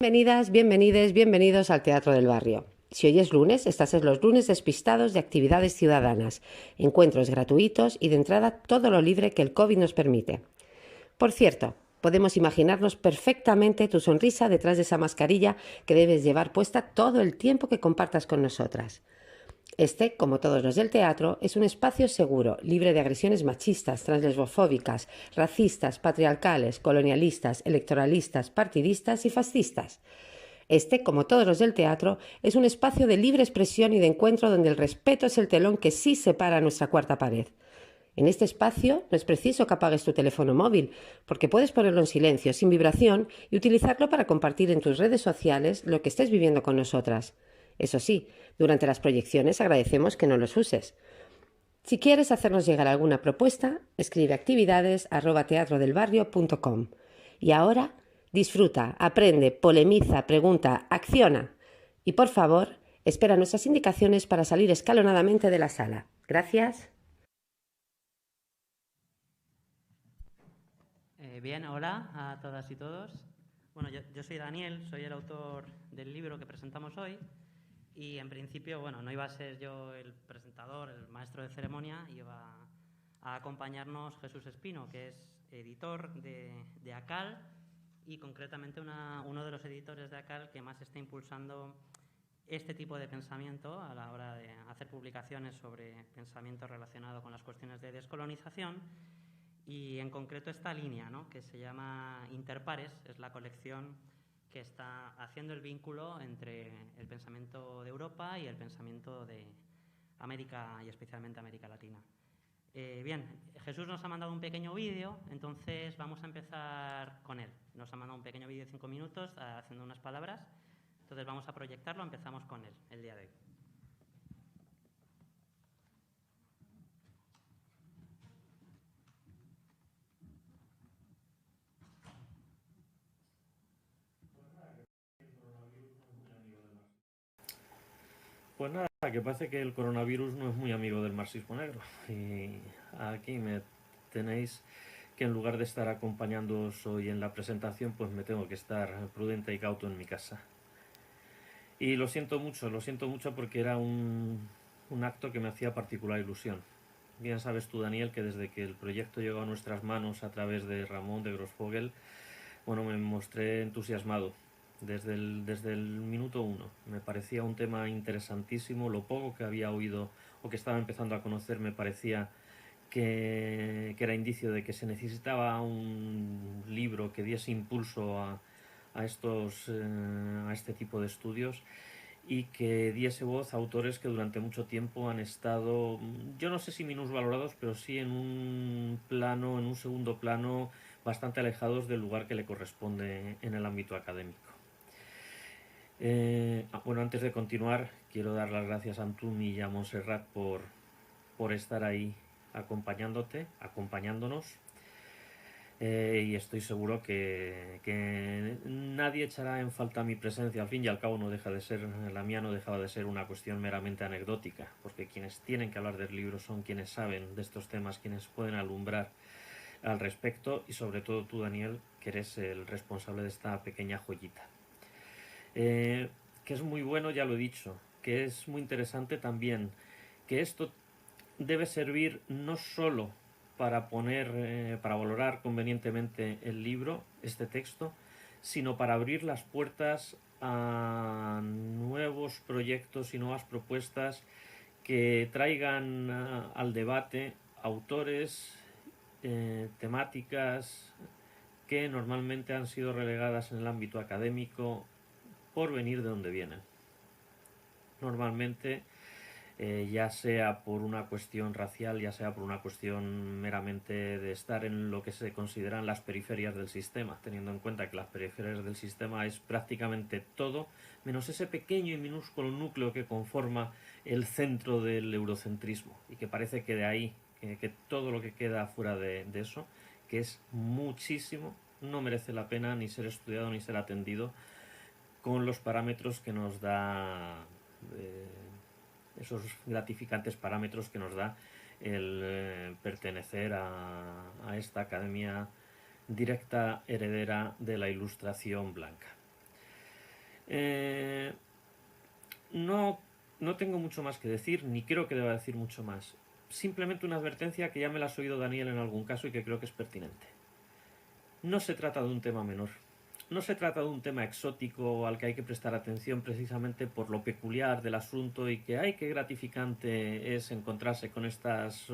Bienvenidas, bienvenides, bienvenidos al Teatro del Barrio. Si hoy es lunes, estás en los lunes despistados de actividades ciudadanas, encuentros gratuitos y de entrada todo lo libre que el COVID nos permite. Por cierto, podemos imaginarnos perfectamente tu sonrisa detrás de esa mascarilla que debes llevar puesta todo el tiempo que compartas con nosotras. Este, como todos los del teatro, es un espacio seguro, libre de agresiones machistas, translesbofóbicas, racistas, patriarcales, colonialistas, electoralistas, partidistas y fascistas. Este, como todos los del teatro, es un espacio de libre expresión y de encuentro donde el respeto es el telón que sí separa nuestra cuarta pared. En este espacio no es preciso que apagues tu teléfono móvil, porque puedes ponerlo en silencio, sin vibración, y utilizarlo para compartir en tus redes sociales lo que estés viviendo con nosotras. Eso sí, durante las proyecciones agradecemos que no los uses. Si quieres hacernos llegar alguna propuesta, escribe actividades@teatrodelbarrio.com. Y ahora, disfruta, aprende, polemiza, pregunta, acciona. Y por favor, espera nuestras indicaciones para salir escalonadamente de la sala. Gracias. Bien, hola a todas y todos. Bueno, yo soy Daniel, soy el autor del libro que presentamos hoy y en principio, bueno, no iba a ser yo el presentador, el maestro de ceremonia, iba a acompañarnos Jesús Espino, que es editor de ACAL y concretamente uno de los editores de ACAL que más está impulsando este tipo de pensamiento a la hora de hacer publicaciones sobre pensamiento relacionado con las cuestiones de descolonización. Y en concreto esta línea, ¿no?, que se llama Interpares, es la colección que está haciendo el vínculo entre el pensamiento de Europa y el pensamiento de América y especialmente América Latina. Bien, Jesús nos ha mandado un pequeño vídeo, entonces vamos a empezar con él. Nos ha mandado un pequeño vídeo de 5 minutos haciendo unas palabras, entonces vamos a proyectarlo, empezamos con él el día de hoy. Pues nada, que parece que el coronavirus no es muy amigo del marxismo negro. Y aquí me tenéis que en lugar de estar acompañándoos hoy en la presentación, pues me tengo que estar prudente y cauto en mi casa. Y lo siento mucho porque era un acto que me hacía particular ilusión. Bien sabes tú, Daniel, que desde que el proyecto llegó a nuestras manos a través de Ramón de Grossfogel, bueno, me mostré entusiasmado desde el minuto uno. Me parecía un tema interesantísimo. Lo poco que había oído o que estaba empezando a conocer me parecía que era indicio de que se necesitaba un libro que diese impulso a este tipo de estudios y que diese voz a autores que durante mucho tiempo han estado, yo no sé si minusvalorados, pero sí en un segundo plano, bastante alejados del lugar que le corresponde en el ámbito académico. Bueno, antes de continuar, quiero dar las gracias a Antun y a Montserrat por estar ahí acompañándonos. Y estoy seguro que nadie echará en falta mi presencia. Al fin y al cabo la mía no dejaba de ser una cuestión meramente anecdótica, porque quienes tienen que hablar del libro son quienes saben de estos temas, quienes pueden alumbrar al respecto, y sobre todo tú, Daniel, que eres el responsable de esta pequeña joyita. Que es muy bueno, ya lo he dicho, que es muy interesante también, que esto debe servir no solo para para valorar convenientemente el libro, este texto, sino para abrir las puertas a nuevos proyectos y nuevas propuestas que traigan al debate autores, temáticas que normalmente han sido relegadas en el ámbito académico por venir de donde vienen. Normalmente ya sea por una cuestión racial, ya sea por una cuestión meramente de estar en lo que se consideran las periferias del sistema, teniendo en cuenta que las periferias del sistema es prácticamente todo, menos ese pequeño y minúsculo núcleo que conforma el centro del eurocentrismo, y que parece que de ahí, que todo lo que queda fuera de eso, que es muchísimo, no merece la pena ni ser estudiado ni ser atendido con los parámetros que nos da esos gratificantes parámetros que nos da el pertenecer a esta academia directa heredera de la Ilustración blanca. No, no tengo mucho más que decir, ni creo que deba decir mucho más. Simplemente una advertencia que ya me la has oído Daniel en algún caso y que creo que es pertinente. No se trata de un tema menor. No se trata de un tema exótico al que hay que prestar atención precisamente por lo peculiar del asunto y que ay, qué gratificante es encontrarse con estas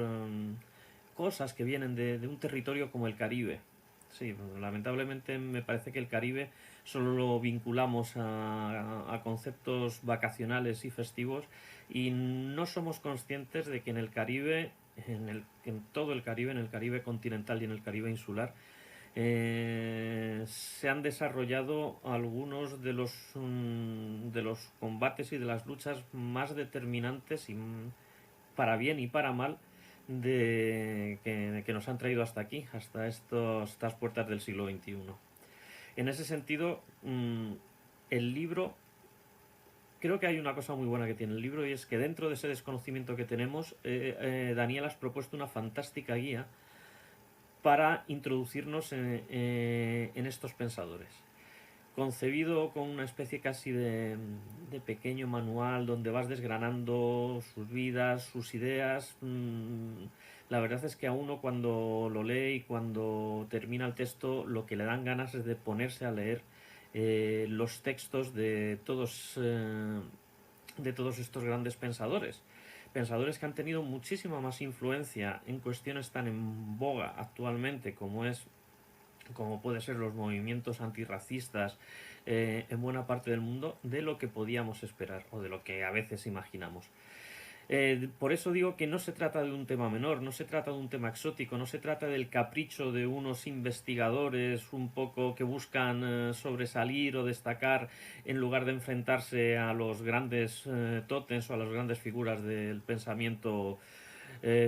cosas que vienen de un territorio como el Caribe. Sí, lamentablemente me parece que el Caribe solo lo vinculamos a conceptos vacacionales y festivos y no somos conscientes de que en el Caribe, en todo el Caribe, en el Caribe continental y en el Caribe insular, se han desarrollado algunos de los combates y de las luchas más determinantes y para bien y para mal que nos han traído hasta aquí, hasta estas puertas del siglo XXI. En ese sentido, el libro, creo que hay una cosa muy buena que tiene el libro y es que dentro de ese desconocimiento que tenemos, Daniel has propuesto una fantástica guía para introducirnos en estos pensadores. Concebido con una especie casi de pequeño manual donde vas desgranando sus vidas, sus ideas. La verdad es que a uno cuando lo lee y cuando termina el texto lo que le dan ganas es de ponerse a leer los textos de todos estos grandes pensadores. Pensadores que han tenido muchísima más influencia en cuestiones tan en boga actualmente como puede ser los movimientos antirracistas en buena parte del mundo, de lo que podíamos esperar o de lo que a veces imaginamos. Por eso digo que no se trata de un tema menor, no se trata de un tema exótico, no se trata del capricho de unos investigadores un poco que buscan sobresalir o destacar en lugar de enfrentarse a los grandes tótems o a las grandes figuras del pensamiento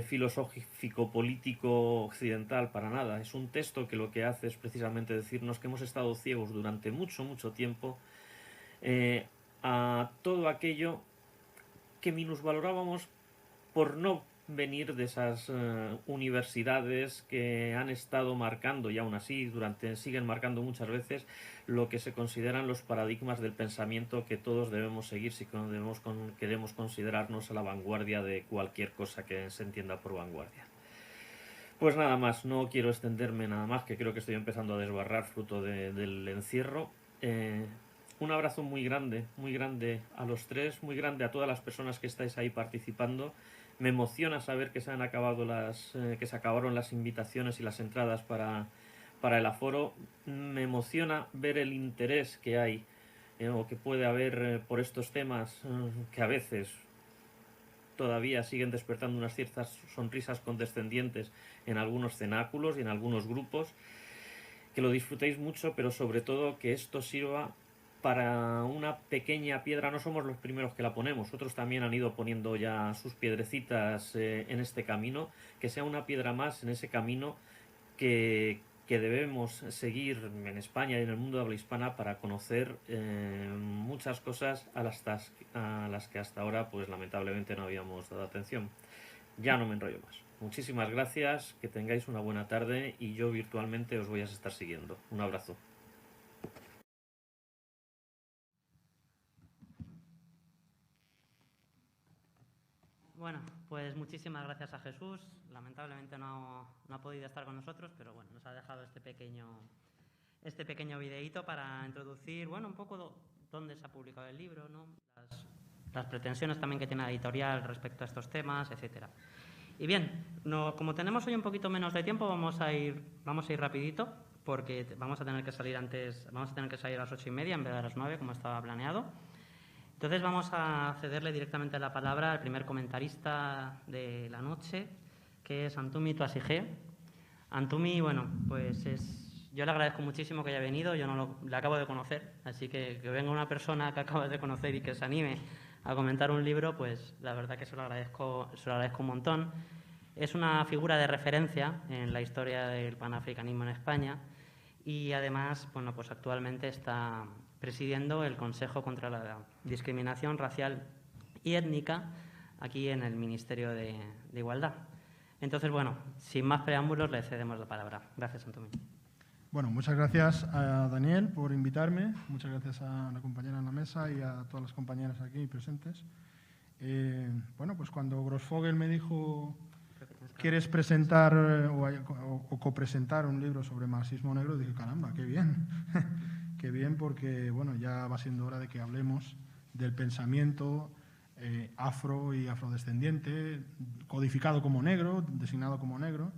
filosófico político occidental, para nada. Es un texto que lo que hace es precisamente decirnos que hemos estado ciegos durante mucho tiempo a todo aquello que minusvalorábamos por no venir de esas universidades que han estado marcando y aún así siguen marcando muchas veces lo que se consideran los paradigmas del pensamiento que todos debemos seguir si queremos considerarnos a la vanguardia de cualquier cosa que se entienda por vanguardia. Pues nada más, no quiero extenderme nada más, que creo que estoy empezando a desbarrar fruto del encierro. Un abrazo muy grande a los tres, muy grande a todas las personas que estáis ahí participando. Me emociona saber que se acabaron las invitaciones y las entradas para el aforo. Me emociona ver el interés que hay o que puede haber por estos temas que a veces todavía siguen despertando unas ciertas sonrisas condescendientes en algunos cenáculos y en algunos grupos. Que lo disfrutéis mucho, pero sobre todo que esto sirva para una pequeña piedra. No somos los primeros que la ponemos, otros también han ido poniendo ya sus piedrecitas en este camino, que sea una piedra más en ese camino que debemos seguir en España y en el mundo de habla hispana para conocer muchas cosas a las que hasta ahora pues lamentablemente no habíamos dado atención. Ya no me enrollo más. Muchísimas gracias, que tengáis una buena tarde y yo virtualmente os voy a estar siguiendo. Un abrazo. Bueno, pues muchísimas gracias a Jesús. Lamentablemente no ha podido estar con nosotros, pero bueno, nos ha dejado este pequeño videíto para introducir, bueno, un poco dónde se ha publicado el libro, ¿no? Las pretensiones también que tiene la editorial respecto a estos temas, etcétera. Y bien, como tenemos hoy un poquito menos de tiempo, vamos a ir rapidito, porque vamos a tener que salir a las 8:30 en vez de a las 9, como estaba planeado. Entonces vamos a cederle directamente la palabra al primer comentarista de la noche, que es Antumi Tuasigé. Antumi, bueno, pues yo le agradezco muchísimo que haya venido, yo le acabo de conocer, así que venga una persona que acabas de conocer y que se anime a comentar un libro, pues la verdad que se lo agradezco un montón. Es una figura de referencia en la historia del panafricanismo en España y además, bueno, pues actualmente está presidiendo el Consejo contra la Discriminación Racial y Étnica aquí en el Ministerio de Igualdad. Entonces, bueno, sin más preámbulos, le cedemos la palabra. Gracias, Antonio. Bueno, muchas gracias a Daniel por invitarme, muchas gracias a la compañera en la mesa y a todas las compañeras aquí presentes. Bueno, pues cuando Grossfogel me dijo, ¿quieres presentar o copresentar un libro sobre marxismo negro? Dije, caramba, qué bien, qué bien, porque bueno, ya va siendo hora de que hablemos del pensamiento afro y afrodescendiente, codificado como negro, designado como negro,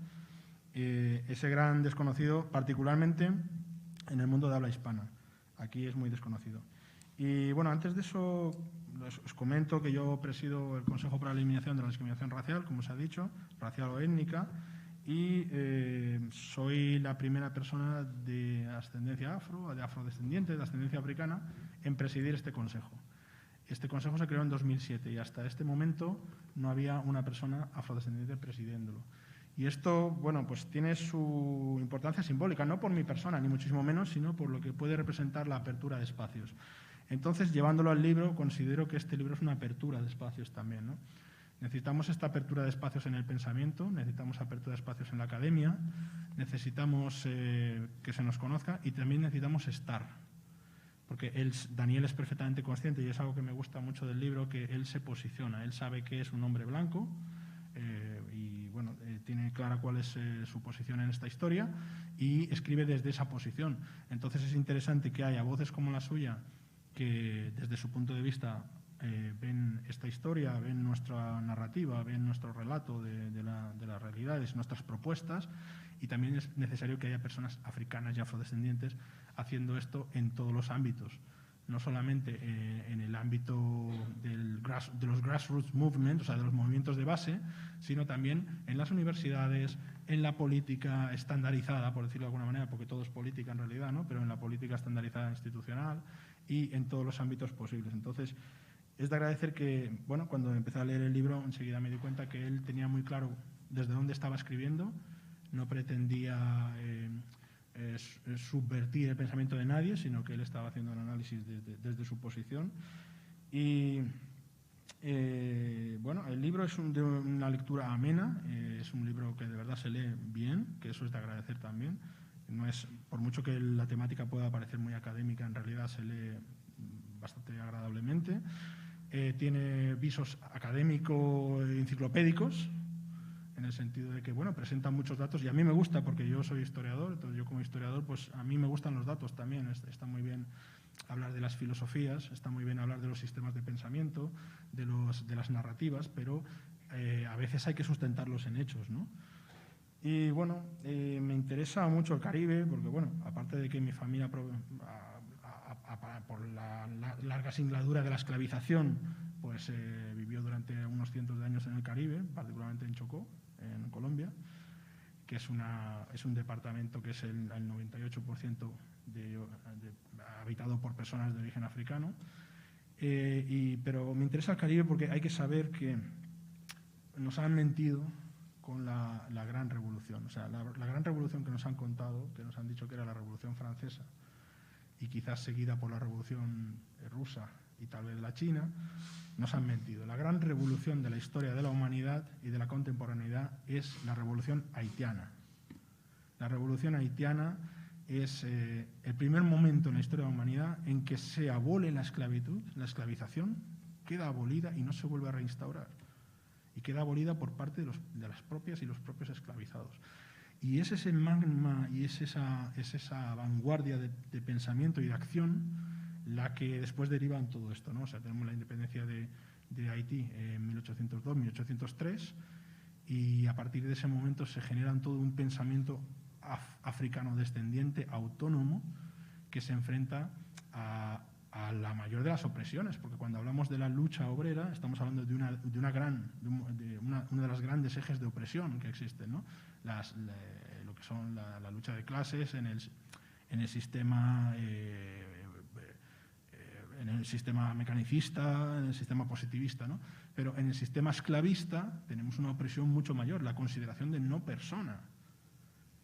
ese gran desconocido, particularmente en el mundo de habla hispana. Aquí es muy desconocido. Y bueno, antes de eso, os comento que yo presido el Consejo para la Eliminación de la Discriminación Racial, como se ha dicho, racial o étnica, y soy la primera persona de ascendencia afro, de afrodescendiente, de ascendencia africana, en presidir este consejo. Este consejo se creó en 2007 y hasta este momento no había una persona afrodescendiente presidiéndolo. Y esto, bueno, pues tiene su importancia simbólica, no por mi persona, ni muchísimo menos, sino por lo que puede representar la apertura de espacios. Entonces, llevándolo al libro, considero que este libro es una apertura de espacios también, ¿no? Necesitamos esta apertura de espacios en el pensamiento, necesitamos apertura de espacios en la academia, necesitamos que se nos conozca y también necesitamos estar. Porque Daniel es perfectamente consciente, y es algo que me gusta mucho del libro, que él se posiciona, él sabe que es un hombre blanco, y bueno, tiene clara cuál es su posición en esta historia y escribe desde esa posición. Entonces es interesante que haya voces como la suya que desde su punto de vista ven esta historia, ven nuestra narrativa, ven nuestro relato de las realidades, nuestras propuestas, y también es necesario que haya personas africanas y afrodescendientes haciendo esto en todos los ámbitos. No solamente en el ámbito de los grassroots movements, o sea, de los movimientos de base, sino también en las universidades, en la política estandarizada, por decirlo de alguna manera, porque todo es política en realidad, ¿no? Pero en la política estandarizada institucional y en todos los ámbitos posibles. Entonces, es de agradecer que, bueno, cuando empecé a leer el libro, enseguida me di cuenta que él tenía muy claro desde dónde estaba escribiendo, no pretendía subvertir el pensamiento de nadie, sino que él estaba haciendo un análisis desde su posición. Y bueno, el libro es de una lectura amena, es un libro que de verdad se lee bien, que eso es de agradecer también. No es, por mucho que la temática pueda parecer muy académica, en realidad se lee bastante agradablemente. Tiene visos académico-enciclopédicos, en el sentido de que, bueno, presentan muchos datos y a mí me gusta porque yo soy historiador, entonces yo como historiador, pues a mí me gustan los datos también, está muy bien hablar de las filosofías, está muy bien hablar de los sistemas de pensamiento, de las narrativas, pero a veces hay que sustentarlos en hechos, ¿no? Y bueno, me interesa mucho el Caribe porque, bueno, aparte de que mi familia, por la larga singladura de la esclavización, pues vivió durante unos cientos de años en el Caribe, particularmente en Chocó, en Colombia, que es un departamento que es el 98% habitado por personas de origen africano. Pero me interesa el Caribe porque hay que saber que nos han mentido con la gran revolución. O sea, la gran revolución que nos han contado, que nos han dicho que era la Revolución Francesa y quizás seguida por la Revolución Rusa y tal vez la China, nos han mentido. La gran revolución de la historia de la humanidad y de la contemporaneidad es la revolución haitiana. La revolución haitiana es el primer momento en la historia de la humanidad en que se abole la esclavitud, la esclavización queda abolida y no se vuelve a reinstaurar. Y queda abolida por parte de las propias y los propios esclavizados. Y es ese magma y es esa vanguardia de pensamiento y de acción la que después deriva en todo esto, ¿no? O sea, tenemos la independencia de Haití en 1802, 1803, y a partir de ese momento se genera todo un pensamiento africano descendiente, autónomo, que se enfrenta a la mayor de las opresiones, porque cuando hablamos de la lucha obrera estamos hablando de una de las grandes ejes de opresión que existen, ¿no? Lo que son la lucha de clases en el sistema mecanicista, en el sistema positivista, ¿no? Pero en el sistema esclavista tenemos una opresión mucho mayor, la consideración de no persona.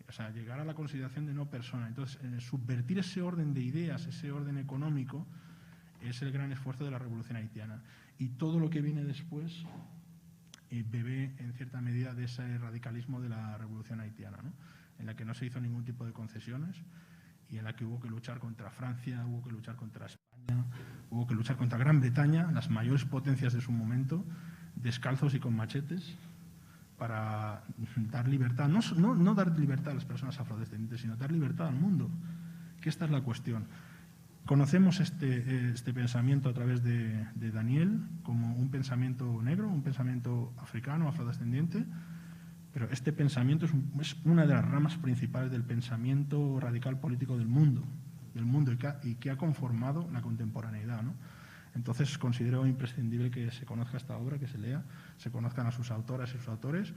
O sea, llegar a la consideración de no persona. Entonces, subvertir ese orden de ideas, ese orden económico, es el gran esfuerzo de la revolución haitiana. Y todo lo que viene después bebe, en cierta medida, de ese radicalismo de la revolución haitiana, ¿no? en la que no se hizo ningún tipo de concesiones y en la que hubo que luchar contra Francia, hubo que luchar contra España, hubo que luchar contra Gran Bretaña, las mayores potencias de su momento, descalzos y con machetes, para dar libertad, no dar libertad a las personas afrodescendientes, sino dar libertad al mundo, que esta es la cuestión. Conocemos este pensamiento a través de Daniel como un pensamiento negro, un pensamiento africano, afrodescendiente, pero este pensamiento es una de las ramas principales del pensamiento radical político del mundo y que ha conformado la contemporaneidad, ¿no? Entonces considero imprescindible que se conozca esta obra, que se lea, se conozcan a sus autoras y sus autores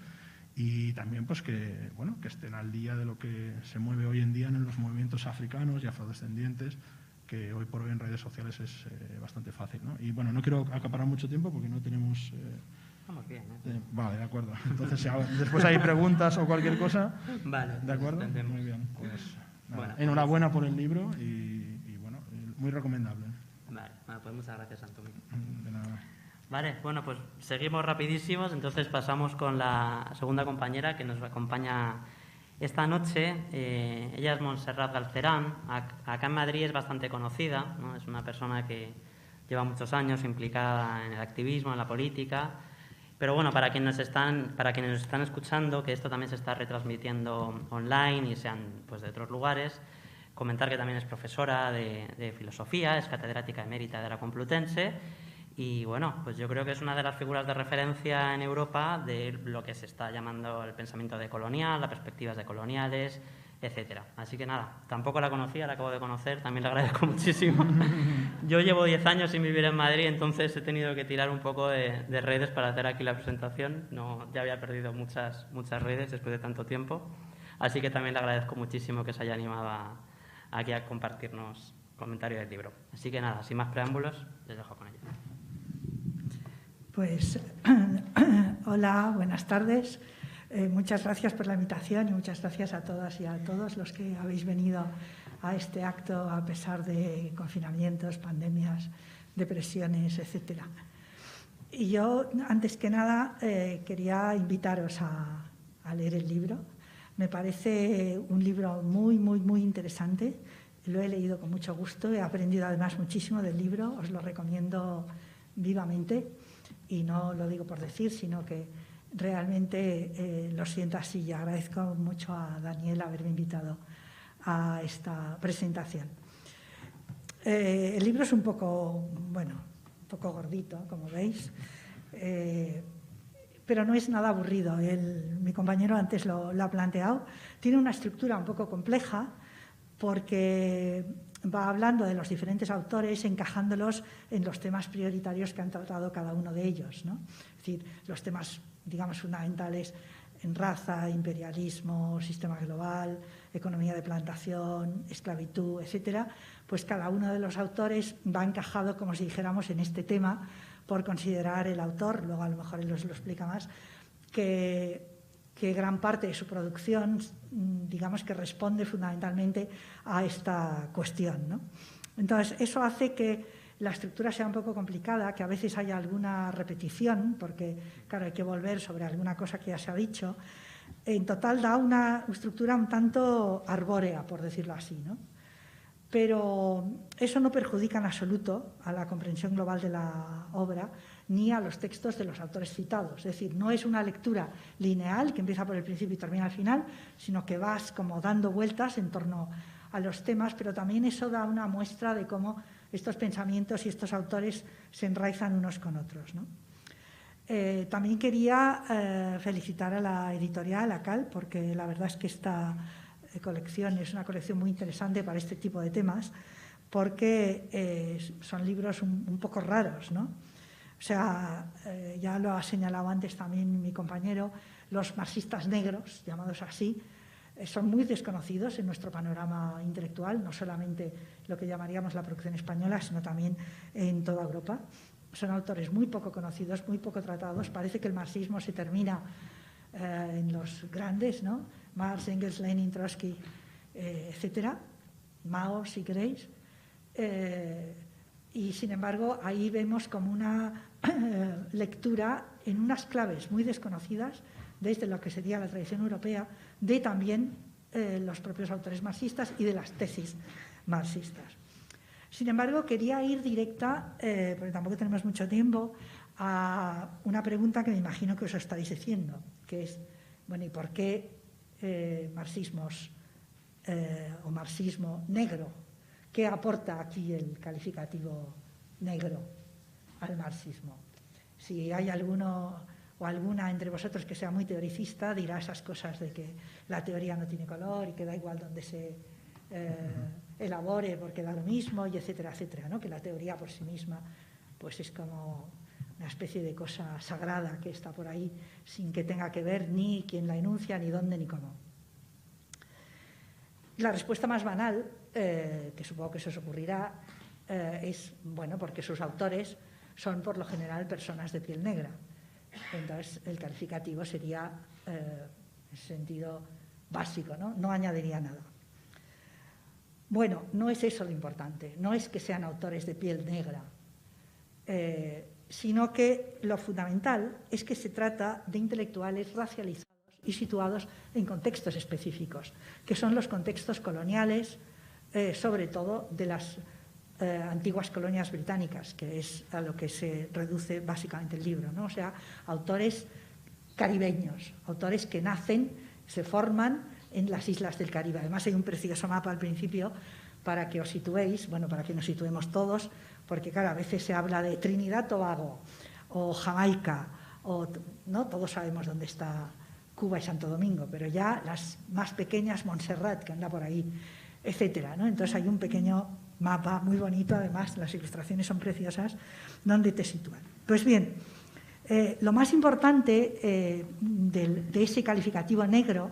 y también pues que estén al día de lo que se mueve hoy en día en los movimientos africanos y afrodescendientes, que hoy por hoy en redes sociales es bastante fácil, ¿no? Y bueno, no quiero acaparar mucho tiempo porque no tenemos... Estamos bien, vale, de acuerdo. Entonces, si después hay preguntas o cualquier cosa... Vale. ¿De acuerdo? Entendemos. Muy bien. Pues, Bueno, enhorabuena por el libro y bueno, muy recomendable. Vale, pues muchas gracias, Antonio. De nada. Vale, bueno, pues seguimos rapidísimos, entonces pasamos con la segunda compañera que nos acompaña esta noche. Ella es Montserrat Galcerán. Acá en Madrid es bastante conocida, ¿no? Es una persona que lleva muchos años implicada en el activismo, en la política. Pero bueno, para quienes nos están escuchando, que esto también se está retransmitiendo online y sean pues de otros lugares, comentar que también es profesora de filosofía, es catedrática emérita de la Complutense y bueno, pues yo creo que es una de las figuras de referencia en Europa de lo que se está llamando el pensamiento decolonial, las perspectivas decoloniales, etcétera. Así que nada, tampoco la conocía, la acabo de conocer, también le agradezco muchísimo. Yo llevo 10 años sin vivir en Madrid, entonces he tenido que tirar un poco de redes para hacer aquí la presentación. Ya había perdido muchas redes después de tanto tiempo, así que también le agradezco muchísimo que se haya animado aquí a compartirnos comentarios del libro. Así que nada, sin más preámbulos, les dejo con ella. Pues hola, buenas tardes. Muchas gracias por la invitación y muchas gracias a todas y a todos los que habéis venido a este acto a pesar de confinamientos, pandemias, depresiones, etcétera. Y yo, antes que nada, quería invitaros a leer el libro. Me parece un libro muy, muy, muy interesante. Lo he leído con mucho gusto, he aprendido además muchísimo del libro, os lo recomiendo vivamente y no lo digo por decir, sino que realmente lo siento así y agradezco mucho a Daniel haberme invitado a esta presentación. El libro es un poco gordito, como veis, pero no es nada aburrido. Mi compañero antes lo ha planteado. Tiene una estructura un poco compleja porque va hablando de los diferentes autores, encajándolos en los temas prioritarios que han tratado cada uno de ellos, ¿no? Es decir, los temas, digamos, fundamentales en raza, imperialismo, sistema global, economía de plantación, esclavitud, etcétera, pues cada uno de los autores va encajado, como si dijéramos, en este tema por considerar el autor, luego a lo mejor él os lo explica más, que gran parte de su producción, digamos que responde fundamentalmente a esta cuestión, ¿no? Entonces, eso hace que la estructura sea un poco complicada, que a veces haya alguna repetición, porque, claro, hay que volver sobre alguna cosa que ya se ha dicho. En total da una estructura un tanto arbórea, por decirlo así, ¿no? Pero eso no perjudica en absoluto a la comprensión global de la obra ni a los textos de los autores citados. Es decir, no es una lectura lineal que empieza por el principio y termina al final, sino que vas como dando vueltas en torno a los temas, pero también eso da una muestra de cómo estos pensamientos y estos autores se enraizan unos con otros, ¿no? También quería felicitar a la editorial, a CAL, porque la verdad es que esta colección es una colección muy interesante para este tipo de temas, porque son libros un poco raros, ¿no? O sea, ya lo ha señalado antes también mi compañero, los marxistas negros, llamados así, son muy desconocidos en nuestro panorama intelectual, no solamente lo que llamaríamos la producción española, sino también en toda Europa. Son autores muy poco conocidos, muy poco tratados. Parece que el marxismo se termina en los grandes, ¿no? Marx, Engels, Lenin, Trotsky, etcétera, Mao, si queréis. Y, sin embargo, ahí vemos como una lectura en unas claves muy desconocidas, desde lo que sería la tradición europea, de también los propios autores marxistas y de las tesis marxistas. Sin embargo, quería ir directa, porque tampoco tenemos mucho tiempo, a una pregunta que me imagino que os estaréis haciendo, que es, bueno, ¿y por qué marxismos o marxismo negro? ¿Qué aporta aquí el calificativo negro al marxismo? Si hay alguno o alguna entre vosotros que sea muy teoricista, dirá esas cosas de que la teoría no tiene color y que da igual donde se elabore porque da lo mismo, y etcétera, etcétera, ¿no? Que la teoría por sí misma pues es como una especie de cosa sagrada que está por ahí sin que tenga que ver ni quién la enuncia, ni dónde, ni cómo. La respuesta más banal, que supongo que se os ocurrirá, es, bueno, porque sus autores son por lo general personas de piel negra. Entonces, el calificativo sería, en sentido básico, ¿no? No añadiría nada. Bueno, no es eso lo importante, no es que sean autores de piel negra, sino que lo fundamental es que se trata de intelectuales racializados y situados en contextos específicos, que son los contextos coloniales, sobre todo de las antiguas colonias británicas, que es a lo que se reduce básicamente el libro, ¿no? O sea, autores caribeños, autores que nacen, se forman en las islas del Caribe. Además, hay un precioso mapa al principio para que os situéis, bueno, para que nos situemos todos, porque claro, a veces se habla de Trinidad, Tobago o Jamaica, ¿no? Todos sabemos dónde está Cuba y Santo Domingo, pero ya las más pequeñas, Montserrat, que anda por ahí, etcétera, ¿no? Entonces hay un pequeño mapa muy bonito, además las ilustraciones son preciosas, donde te sitúan. Pues bien, lo más importante de ese calificativo negro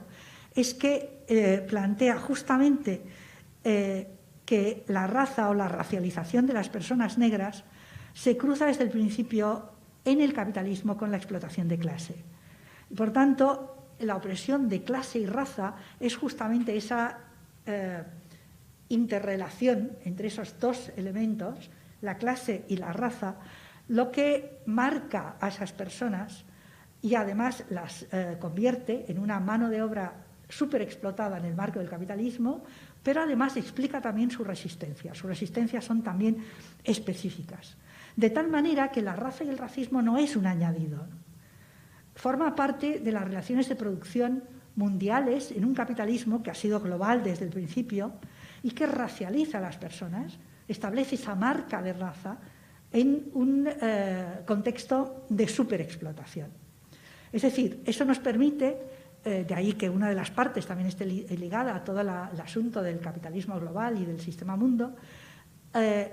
es que plantea justamente que la raza o la racialización de las personas negras se cruza desde el principio en el capitalismo con la explotación de clase. Y por tanto, la opresión de clase y raza es justamente esa interrelación entre esos dos elementos, la clase y la raza, lo que marca a esas personas y además las convierte en una mano de obra súper explotada en el marco del capitalismo, pero además explica también su resistencia. Sus resistencias son también específicas. De tal manera que la raza y el racismo no es un añadido. Forma parte de las relaciones de producción mundiales en un capitalismo que ha sido global desde el principio y que racializa a las personas, establece esa marca de raza en un contexto de superexplotación. Es decir, eso nos permite, de ahí que una de las partes también esté ligada a todo el asunto del capitalismo global y del sistema mundo,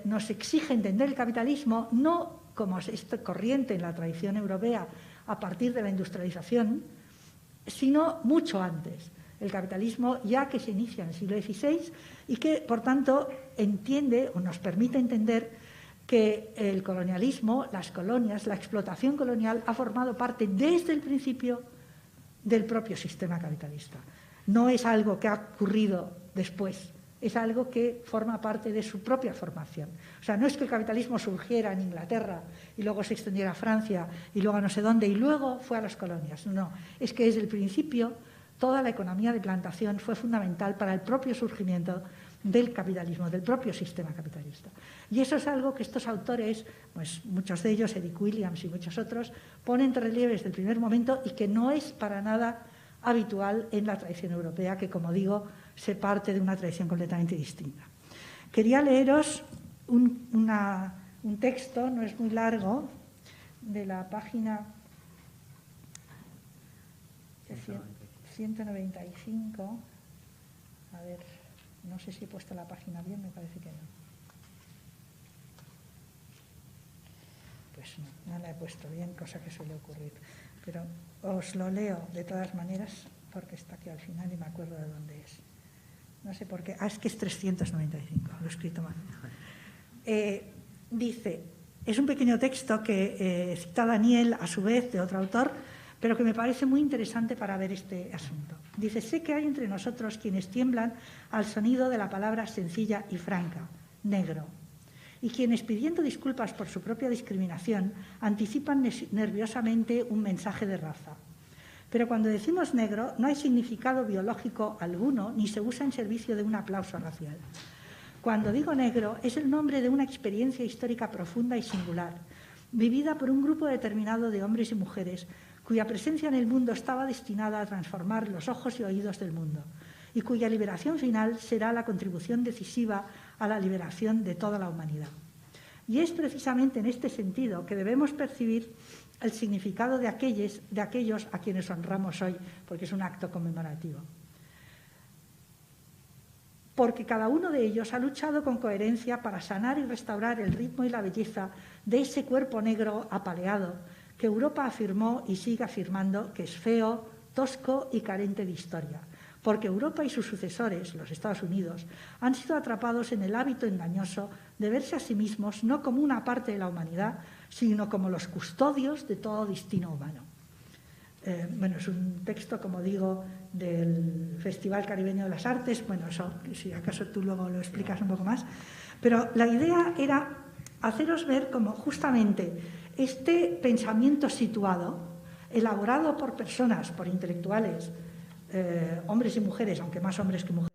nos exige entender el capitalismo no como es corriente en la tradición europea a partir de la industrialización, sino mucho antes. El capitalismo ya que se inicia en el siglo XVI y que, por tanto, entiende o nos permite entender que el colonialismo, las colonias, la explotación colonial ha formado parte desde el principio del propio sistema capitalista. No es algo que ha ocurrido después, es algo que forma parte de su propia formación. O sea, no es que el capitalismo surgiera en Inglaterra y luego se extendiera a Francia y luego a no sé dónde y luego fue a las colonias. No, es que desde el principio toda la economía de plantación fue fundamental para el propio surgimiento del capitalismo, del propio sistema capitalista. Y eso es algo que estos autores, pues muchos de ellos, Eric Williams y muchos otros, ponen de relieve desde el primer momento y que no es para nada habitual en la tradición europea, que, como digo, se parte de una tradición completamente distinta. Quería leeros un texto, no es muy largo, de la página 195. A ver, no sé si he puesto la página bien, me parece que no. Pues no la he puesto bien, cosa que suele ocurrir. Pero os lo leo de todas maneras, porque está aquí al final y me acuerdo de dónde es. No sé por qué. Es que es 395, lo he escrito mal. Dice, es un pequeño texto que cita Daniel, a su vez, de otro autor, pero que me parece muy interesante para ver este asunto. Dice, sé que hay entre nosotros quienes tiemblan al sonido de la palabra sencilla y franca, negro, y quienes, pidiendo disculpas por su propia discriminación, anticipan nerviosamente un mensaje de raza. Pero cuando decimos negro no hay significado biológico alguno ni se usa en servicio de un aplauso racial. Cuando digo negro es el nombre de una experiencia histórica profunda y singular, vivida por un grupo determinado de hombres y mujeres cuya presencia en el mundo estaba destinada a transformar los ojos y oídos del mundo y cuya liberación final será la contribución decisiva a la liberación de toda la humanidad. Y es precisamente en este sentido que debemos percibir el significado de aquellos a quienes honramos hoy, porque es un acto conmemorativo. Porque cada uno de ellos ha luchado con coherencia para sanar y restaurar el ritmo y la belleza de ese cuerpo negro apaleado que Europa afirmó y sigue afirmando que es feo, tosco y carente de historia. Porque Europa y sus sucesores, los Estados Unidos, han sido atrapados en el hábito engañoso de verse a sí mismos no como una parte de la humanidad, sino como los custodios de todo destino humano. Bueno, es un texto, como digo, del Festival Caribeño de las Artes. Bueno, eso, si acaso tú luego lo explicas un poco más. Pero la idea era haceros ver cómo justamente este pensamiento situado, elaborado por personas, por intelectuales, hombres y mujeres, aunque más hombres que mujeres,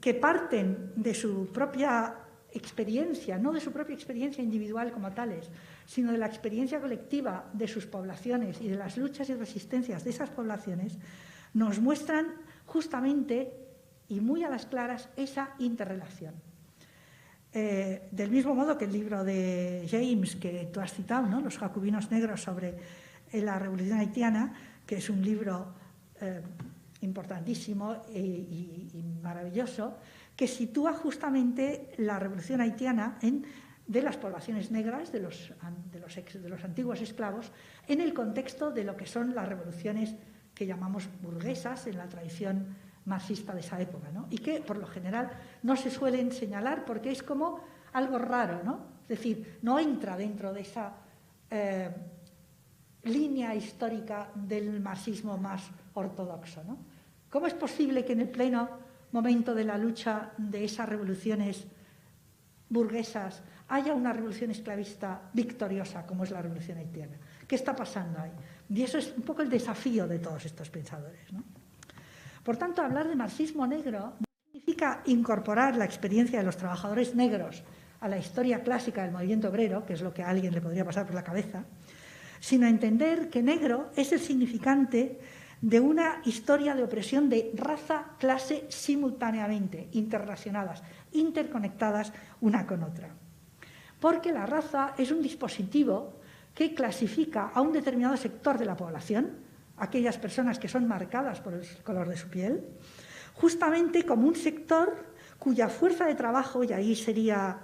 que parten de su propia experiencia, no de su propia experiencia individual como tales, sino de la experiencia colectiva de sus poblaciones y de las luchas y resistencias de esas poblaciones, nos muestran justamente y muy a las claras esa interrelación. Del mismo modo que el libro de James que tú has citado, ¿no? Los jacobinos negros sobre la revolución haitiana, que es un libro importantísimo y maravilloso, que sitúa justamente la revolución haitiana de las poblaciones negras, de los antiguos esclavos, en el contexto de lo que son las revoluciones que llamamos burguesas en la tradición marxista de esa época, ¿no? Y que por lo general no se suelen señalar porque es como algo raro, ¿no? Es decir, no entra dentro de esa línea histórica del marxismo más ortodoxo, ¿no? ¿Cómo es posible que en el pleno momento de la lucha de esas revoluciones burguesas haya una revolución esclavista victoriosa como es la revolución haitiana? ¿Qué está pasando ahí? Y eso es un poco el desafío de todos estos pensadores, ¿no? Por tanto, hablar de marxismo negro no significa incorporar la experiencia de los trabajadores negros a la historia clásica del movimiento obrero, que es lo que a alguien le podría pasar por la cabeza, sino entender que negro es el significante de una historia de opresión de raza, clase simultáneamente, interrelacionadas, interconectadas una con otra. Porque la raza es un dispositivo que clasifica a un determinado sector de la población, aquellas personas que son marcadas por el color de su piel, justamente como un sector cuya fuerza de trabajo, y ahí sería,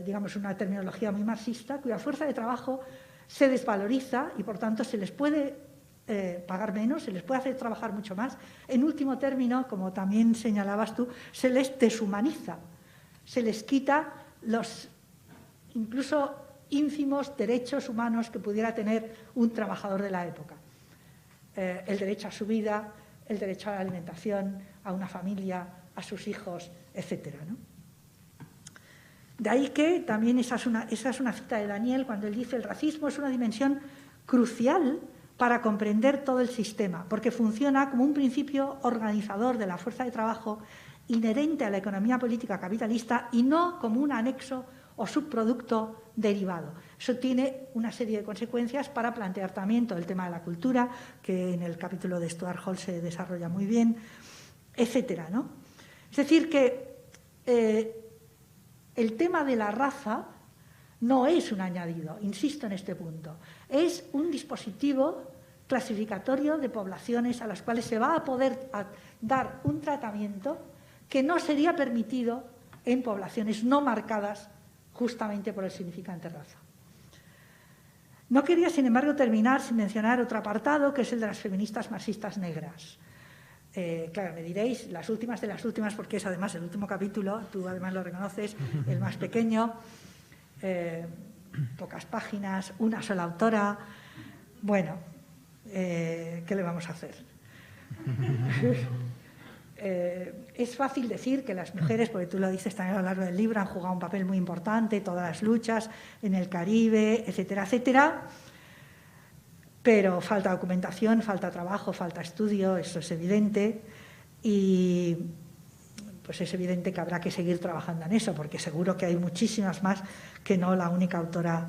digamos, una terminología muy marxista, cuya fuerza de trabajo se desvaloriza y, por tanto, se les puede pagar menos, se les puede hacer trabajar mucho más. En último término, como también señalabas tú, se les deshumaniza, se les quita los incluso ínfimos derechos humanos que pudiera tener un trabajador de la época. El derecho a su vida, el derecho a la alimentación, a una familia, a sus hijos, etcétera, ¿no? De ahí que también esa es una cita de Daniel cuando él dice: el racismo es una dimensión crucial para comprender todo el sistema, porque funciona como un principio organizador de la fuerza de trabajo inherente a la economía política capitalista y no como un anexo o subproducto derivado. Eso tiene una serie de consecuencias para plantear también todo el tema de la cultura, que en el capítulo de Stuart Hall se desarrolla muy bien, etcétera, ¿no? Es decir, que el tema de la raza no es un añadido, insisto en este punto, es un dispositivo clasificatorio de poblaciones a las cuales se va a poder dar un tratamiento que no sería permitido en poblaciones no marcadas justamente por el significante raza. No quería, sin embargo, terminar sin mencionar otro apartado, que es el de las feministas marxistas negras. Claro, me diréis, las últimas de las últimas, porque es además el último capítulo, tú además lo reconoces, el más pequeño, pocas páginas, una sola autora. Bueno, ¿qué le vamos a hacer? Es fácil decir que las mujeres, porque tú lo dices también a lo largo del libro, han jugado un papel muy importante, todas las luchas en el Caribe, etcétera, etcétera. pero falta documentación, falta trabajo, falta estudio, eso es evidente, y pues es evidente que habrá que seguir trabajando en eso, porque seguro que hay muchísimas más que no la única autora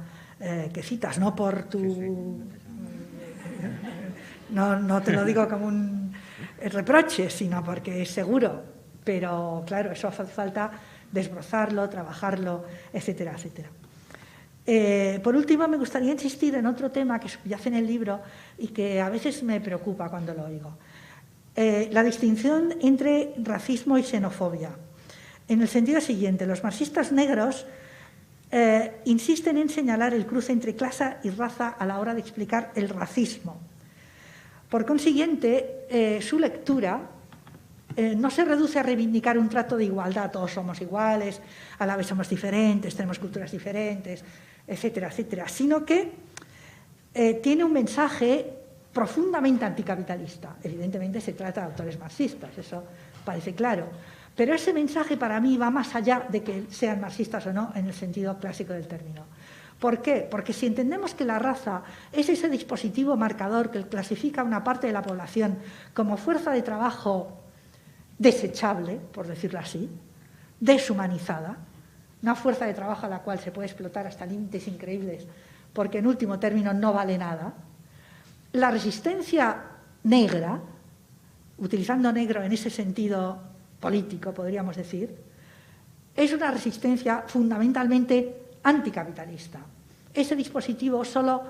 que citas, no por tu... No te lo digo como un reproche, sino porque es seguro, pero claro, eso hace falta desbrozarlo, trabajarlo, etcétera, etcétera. Por último, me gustaría insistir en otro tema que subyace en el libro y que a veces me preocupa cuando lo oigo. La distinción entre racismo y xenofobia. En el sentido siguiente, los marxistas negros insisten en señalar el cruce entre clase y raza a la hora de explicar el racismo. Por consiguiente, su lectura no se reduce a reivindicar un trato de igualdad, todos somos iguales, a la vez somos diferentes, tenemos culturas diferentes, etcétera, etcétera, sino que tiene un mensaje profundamente anticapitalista. Evidentemente se trata de autores marxistas, eso parece claro, pero ese mensaje para mí va más allá de que sean marxistas o no en el sentido clásico del término. ¿Por qué? Porque si entendemos que la raza es ese dispositivo marcador que clasifica a una parte de la población como fuerza de trabajo desechable, por decirlo así, deshumanizada, una fuerza de trabajo a la cual se puede explotar hasta límites increíbles, porque en último término no vale nada, la resistencia negra, utilizando negro en ese sentido político, podríamos decir, es una resistencia fundamentalmente anticapitalista. Ese dispositivo solo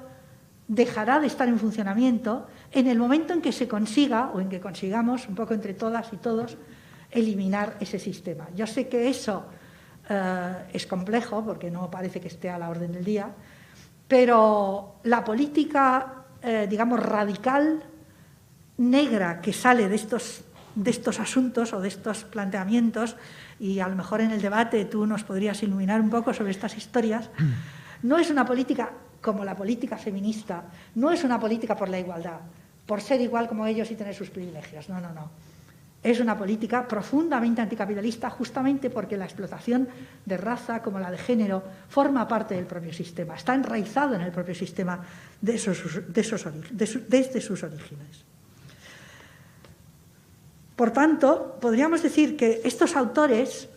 dejará de estar en funcionamiento en el momento en que se consiga, o en que consigamos, un poco entre todas y todos, eliminar ese sistema. Yo sé que eso es complejo, porque no parece que esté a la orden del día, pero la política, digamos, radical, negra, que sale de estos asuntos o de estos planteamientos, y a lo mejor en el debate tú nos podrías iluminar un poco sobre estas historias, no es una política como la política feminista, no es una política por la igualdad, por ser igual como ellos y tener sus privilegios, no, no, no. Es una política profundamente anticapitalista justamente porque la explotación de raza como la de género forma parte del propio sistema, está enraizado en el propio sistema desde sus orígenes. Por tanto, podríamos decir que estos autores,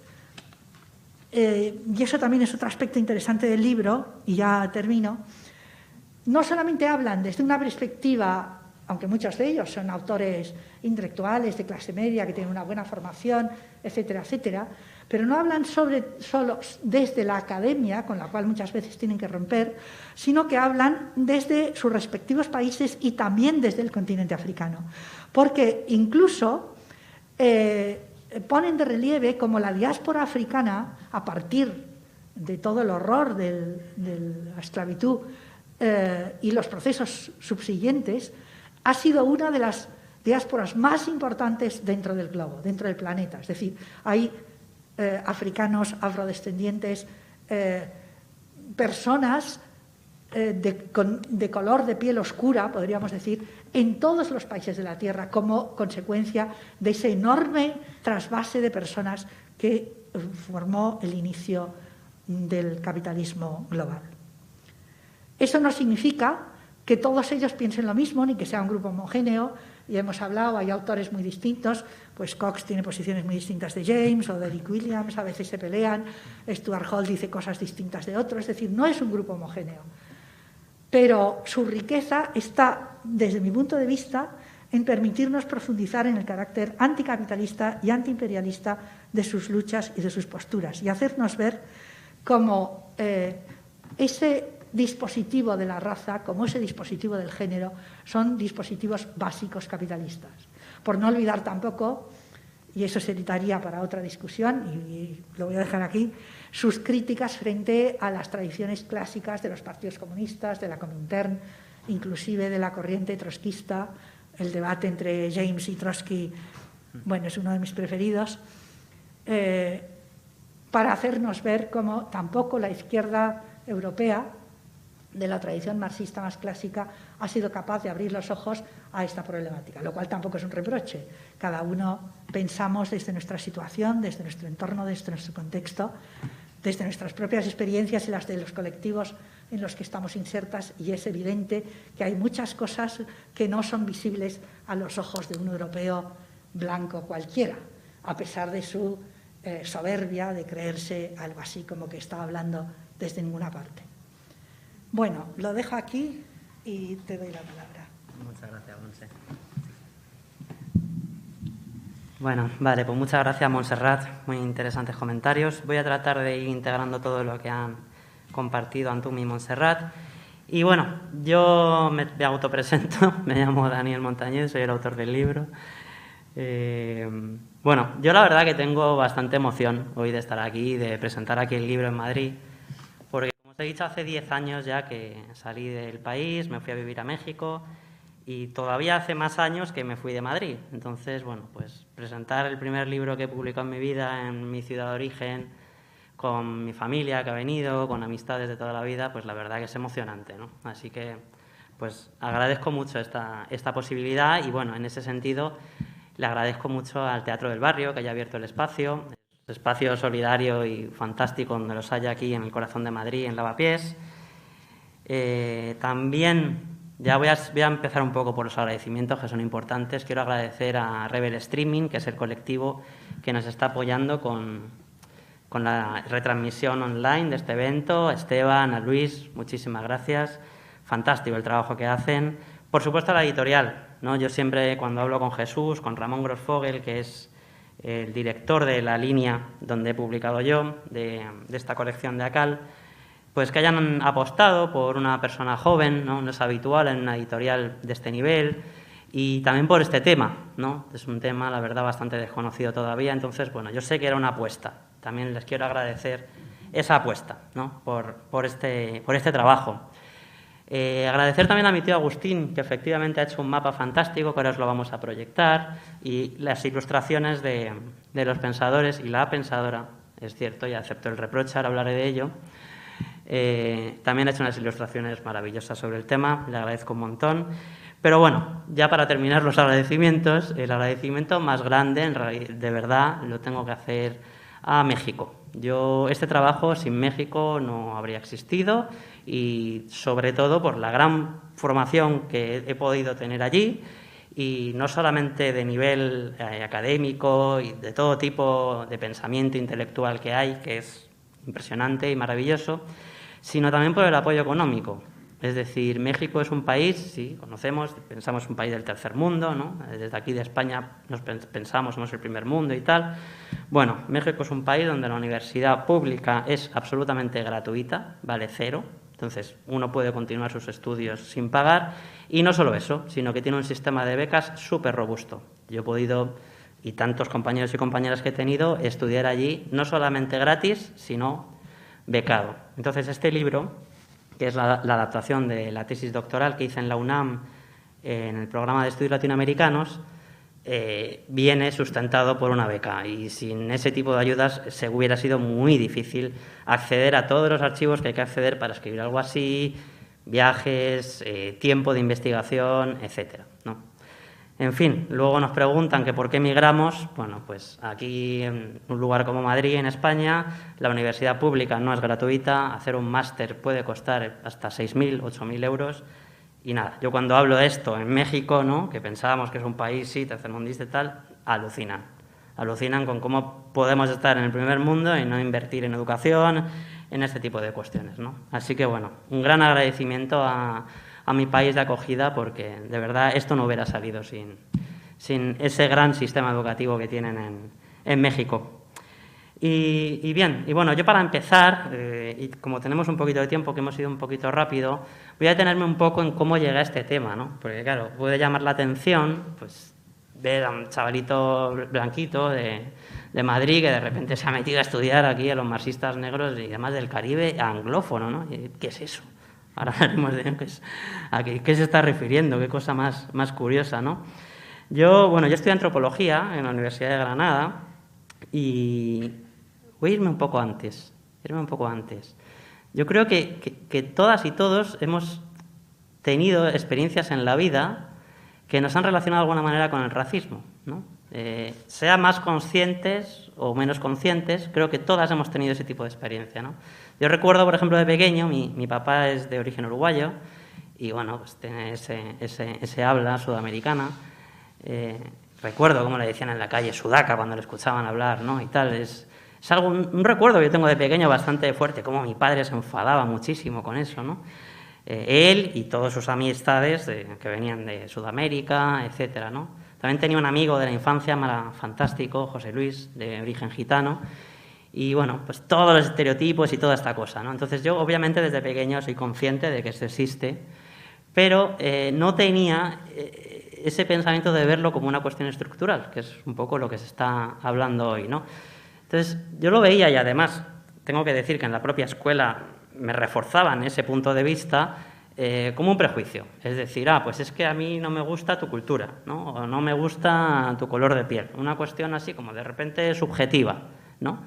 y eso también es otro aspecto interesante del libro, y ya termino, no solamente hablan desde una perspectiva, aunque muchos de ellos son autores intelectuales de clase media, que tienen una buena formación, etcétera, etcétera, pero no hablan solo desde la academia, con la cual muchas veces tienen que romper, sino que hablan desde sus respectivos países y también desde el continente africano. Porque incluso ponen de relieve como la diáspora africana, a partir de todo el horror de la esclavitud y los procesos subsiguientes, ha sido una de las diásporas más importantes dentro del globo, dentro del planeta. Es decir, hay africanos, afrodescendientes, personas de color de piel oscura, podríamos decir, en todos los países de la Tierra, como consecuencia de ese enorme trasvase de personas que formó el inicio del capitalismo global. Eso no significa que todos ellos piensen lo mismo, ni que sea un grupo homogéneo. Ya hemos hablado, hay autores muy distintos, pues Cox tiene posiciones muy distintas de James o de Eric Williams, a veces se pelean, Stuart Hall dice cosas distintas de otros, es decir, no es un grupo homogéneo. Pero su riqueza está, desde mi punto de vista, en permitirnos profundizar en el carácter anticapitalista y antiimperialista de sus luchas y de sus posturas, y hacernos ver cómo ese dispositivo de la raza, como ese dispositivo del género, son dispositivos básicos capitalistas. Por no olvidar tampoco, y eso se editaría para otra discusión, y lo voy a dejar aquí, sus críticas frente a las tradiciones clásicas de los partidos comunistas, de la Comintern, inclusive de la corriente trotskista. El debate entre James y Trotsky, bueno, es uno de mis preferidos, para hacernos ver cómo tampoco la izquierda europea, de la tradición marxista más clásica, ha sido capaz de abrir los ojos a esta problemática, lo cual tampoco es un reproche. Cada uno pensamos desde nuestra situación, desde nuestro entorno, desde nuestro contexto, desde nuestras propias experiencias y las de los colectivos en los que estamos insertas y es evidente que hay muchas cosas que no son visibles a los ojos de un europeo blanco cualquiera, a pesar de su soberbia de creerse algo así como que está hablando desde ninguna parte. Bueno, lo dejo aquí y te doy la palabra. Muchas gracias, Montse. Bueno, vale, pues muchas gracias, Montserrat. Muy interesantes comentarios. Voy a tratar de ir integrando todo lo que han compartido Antumi y Montserrat. Y bueno, yo me autopresento, me llamo Daniel Montañez, soy el autor del libro. Bueno, yo la verdad que tengo bastante emoción hoy de estar aquí, de presentar aquí el libro en Madrid, porque como os he dicho, hace 10 años ya que salí del país, me fui a vivir a México y todavía hace más años que me fui de Madrid. Entonces, bueno, pues presentar el primer libro que he publicado en mi vida, en mi ciudad de origen, con mi familia que ha venido, con amistades de toda la vida, pues la verdad que es emocionante, ¿no? Así que, pues agradezco mucho esta posibilidad y, bueno, en ese sentido le agradezco mucho al Teatro del Barrio que haya abierto el espacio solidario y fantástico donde los haya aquí en el corazón de Madrid, en Lavapiés. También, ya voy a empezar un poco por los agradecimientos que son importantes. Quiero agradecer a Rebel Streaming, que es el colectivo que nos está apoyando con la retransmisión online de este evento. A Esteban, a Luis, muchísimas gracias. Fantástico el trabajo que hacen. Por supuesto, a la editorial, ¿no? Yo siempre, cuando hablo con Jesús, con Ramón Grossfogel, que es el director de la línea donde he publicado yo, de esta colección de ACAL, pues que hayan apostado por una persona joven, ¿no? No es habitual en una editorial de este nivel, y también por este tema, ¿no? Es un tema, la verdad, bastante desconocido todavía. Entonces, bueno, yo sé que era una apuesta. También les quiero agradecer esa apuesta, ¿no? por este trabajo. Agradecer también a mi tío Agustín, que efectivamente ha hecho un mapa fantástico, que ahora os lo vamos a proyectar, y las ilustraciones de los pensadores y la pensadora, es cierto, y acepto el reproche, ahora hablaré de ello. También ha hecho unas ilustraciones maravillosas sobre el tema, le agradezco un montón. Pero bueno, ya para terminar los agradecimientos, el agradecimiento más grande, en realidad, de verdad, lo tengo que hacer a México. Este trabajo sin México no habría existido y sobre todo por la gran formación que he podido tener allí, y no solamente de nivel académico y de todo tipo de pensamiento intelectual que hay, que es impresionante y maravilloso, sino también por el apoyo económico. Es decir, México es un país, sí, conocemos, pensamos un país del tercer mundo, ¿no? Desde aquí de España pensamos somos el primer mundo y tal. Bueno, México es un país donde la universidad pública es absolutamente gratuita, vale 0. Entonces, uno puede continuar sus estudios sin pagar. Y no solo eso, sino que tiene un sistema de becas súper robusto. Yo he podido, y tantos compañeros y compañeras que he tenido, estudiar allí no solamente gratis, sino becado. Entonces, este libro, que es la adaptación de la tesis doctoral que hice en la UNAM en el programa de estudios latinoamericanos, viene sustentado por una beca, y sin ese tipo de ayudas se hubiera sido muy difícil acceder a todos los archivos que hay que acceder para escribir algo así, viajes, tiempo de investigación, etcétera, ¿no? En fin, luego nos preguntan que por qué emigramos. Bueno, pues aquí en un lugar como Madrid, en España, la universidad pública no es gratuita, hacer un máster puede costar hasta 6.000, 8.000 euros. Y nada, yo cuando hablo de esto en México, ¿no?, que pensábamos que es un país, sí, tercermundista y tal, alucinan con cómo podemos estar en el primer mundo y no invertir en educación, en este tipo de cuestiones, ¿no? Así que, bueno, un gran agradecimiento a mi país de acogida, porque de verdad esto no hubiera salido sin ese gran sistema educativo que tienen en México. Y bien, y bueno, yo para empezar, y como tenemos un poquito de tiempo, que hemos ido un poquito rápido, voy a detenerme un poco en cómo llegué a este tema, ¿no? Porque claro, puede llamar la atención, pues, ver a un chavalito blanquito de Madrid que de repente se ha metido a estudiar aquí a los marxistas negros y demás del Caribe anglófono, ¿no? ¿Qué es eso? Ahora hablaremos de a qué se está refiriendo, qué cosa más curiosa, ¿no? Yo estudié antropología en la Universidad de Granada y voy a irme un poco antes. Yo creo que todas y todos hemos tenido experiencias en la vida que nos han relacionado de alguna manera con el racismo, ¿no? Sea más conscientes o menos conscientes, creo que todas hemos tenido ese tipo de experiencia, ¿no? Yo recuerdo, por ejemplo, de pequeño, mi papá es de origen uruguayo y, bueno, pues tiene ese habla sudamericana. Recuerdo cómo le decían en la calle sudaca cuando le escuchaban hablar, ¿no? Y tal, es algo, un recuerdo que yo tengo de pequeño bastante fuerte, cómo mi padre se enfadaba muchísimo con eso, ¿no? Él y todas sus amistades que venían de Sudamérica, etcétera, ¿no? También tenía un amigo de la infancia fantástico, José Luis, de origen gitano, y bueno, pues todos los estereotipos y toda esta cosa, ¿no? Entonces yo obviamente desde pequeño soy consciente de que esto existe, pero no tenía ese pensamiento de verlo como una cuestión estructural, que es un poco lo que se está hablando hoy, ¿no? Entonces yo lo veía y además tengo que decir que en la propia escuela me reforzaban ese punto de vista como un prejuicio. Es decir, pues es que a mí no me gusta tu cultura, ¿no? O no me gusta tu color de piel. Una cuestión así como de repente subjetiva, ¿no?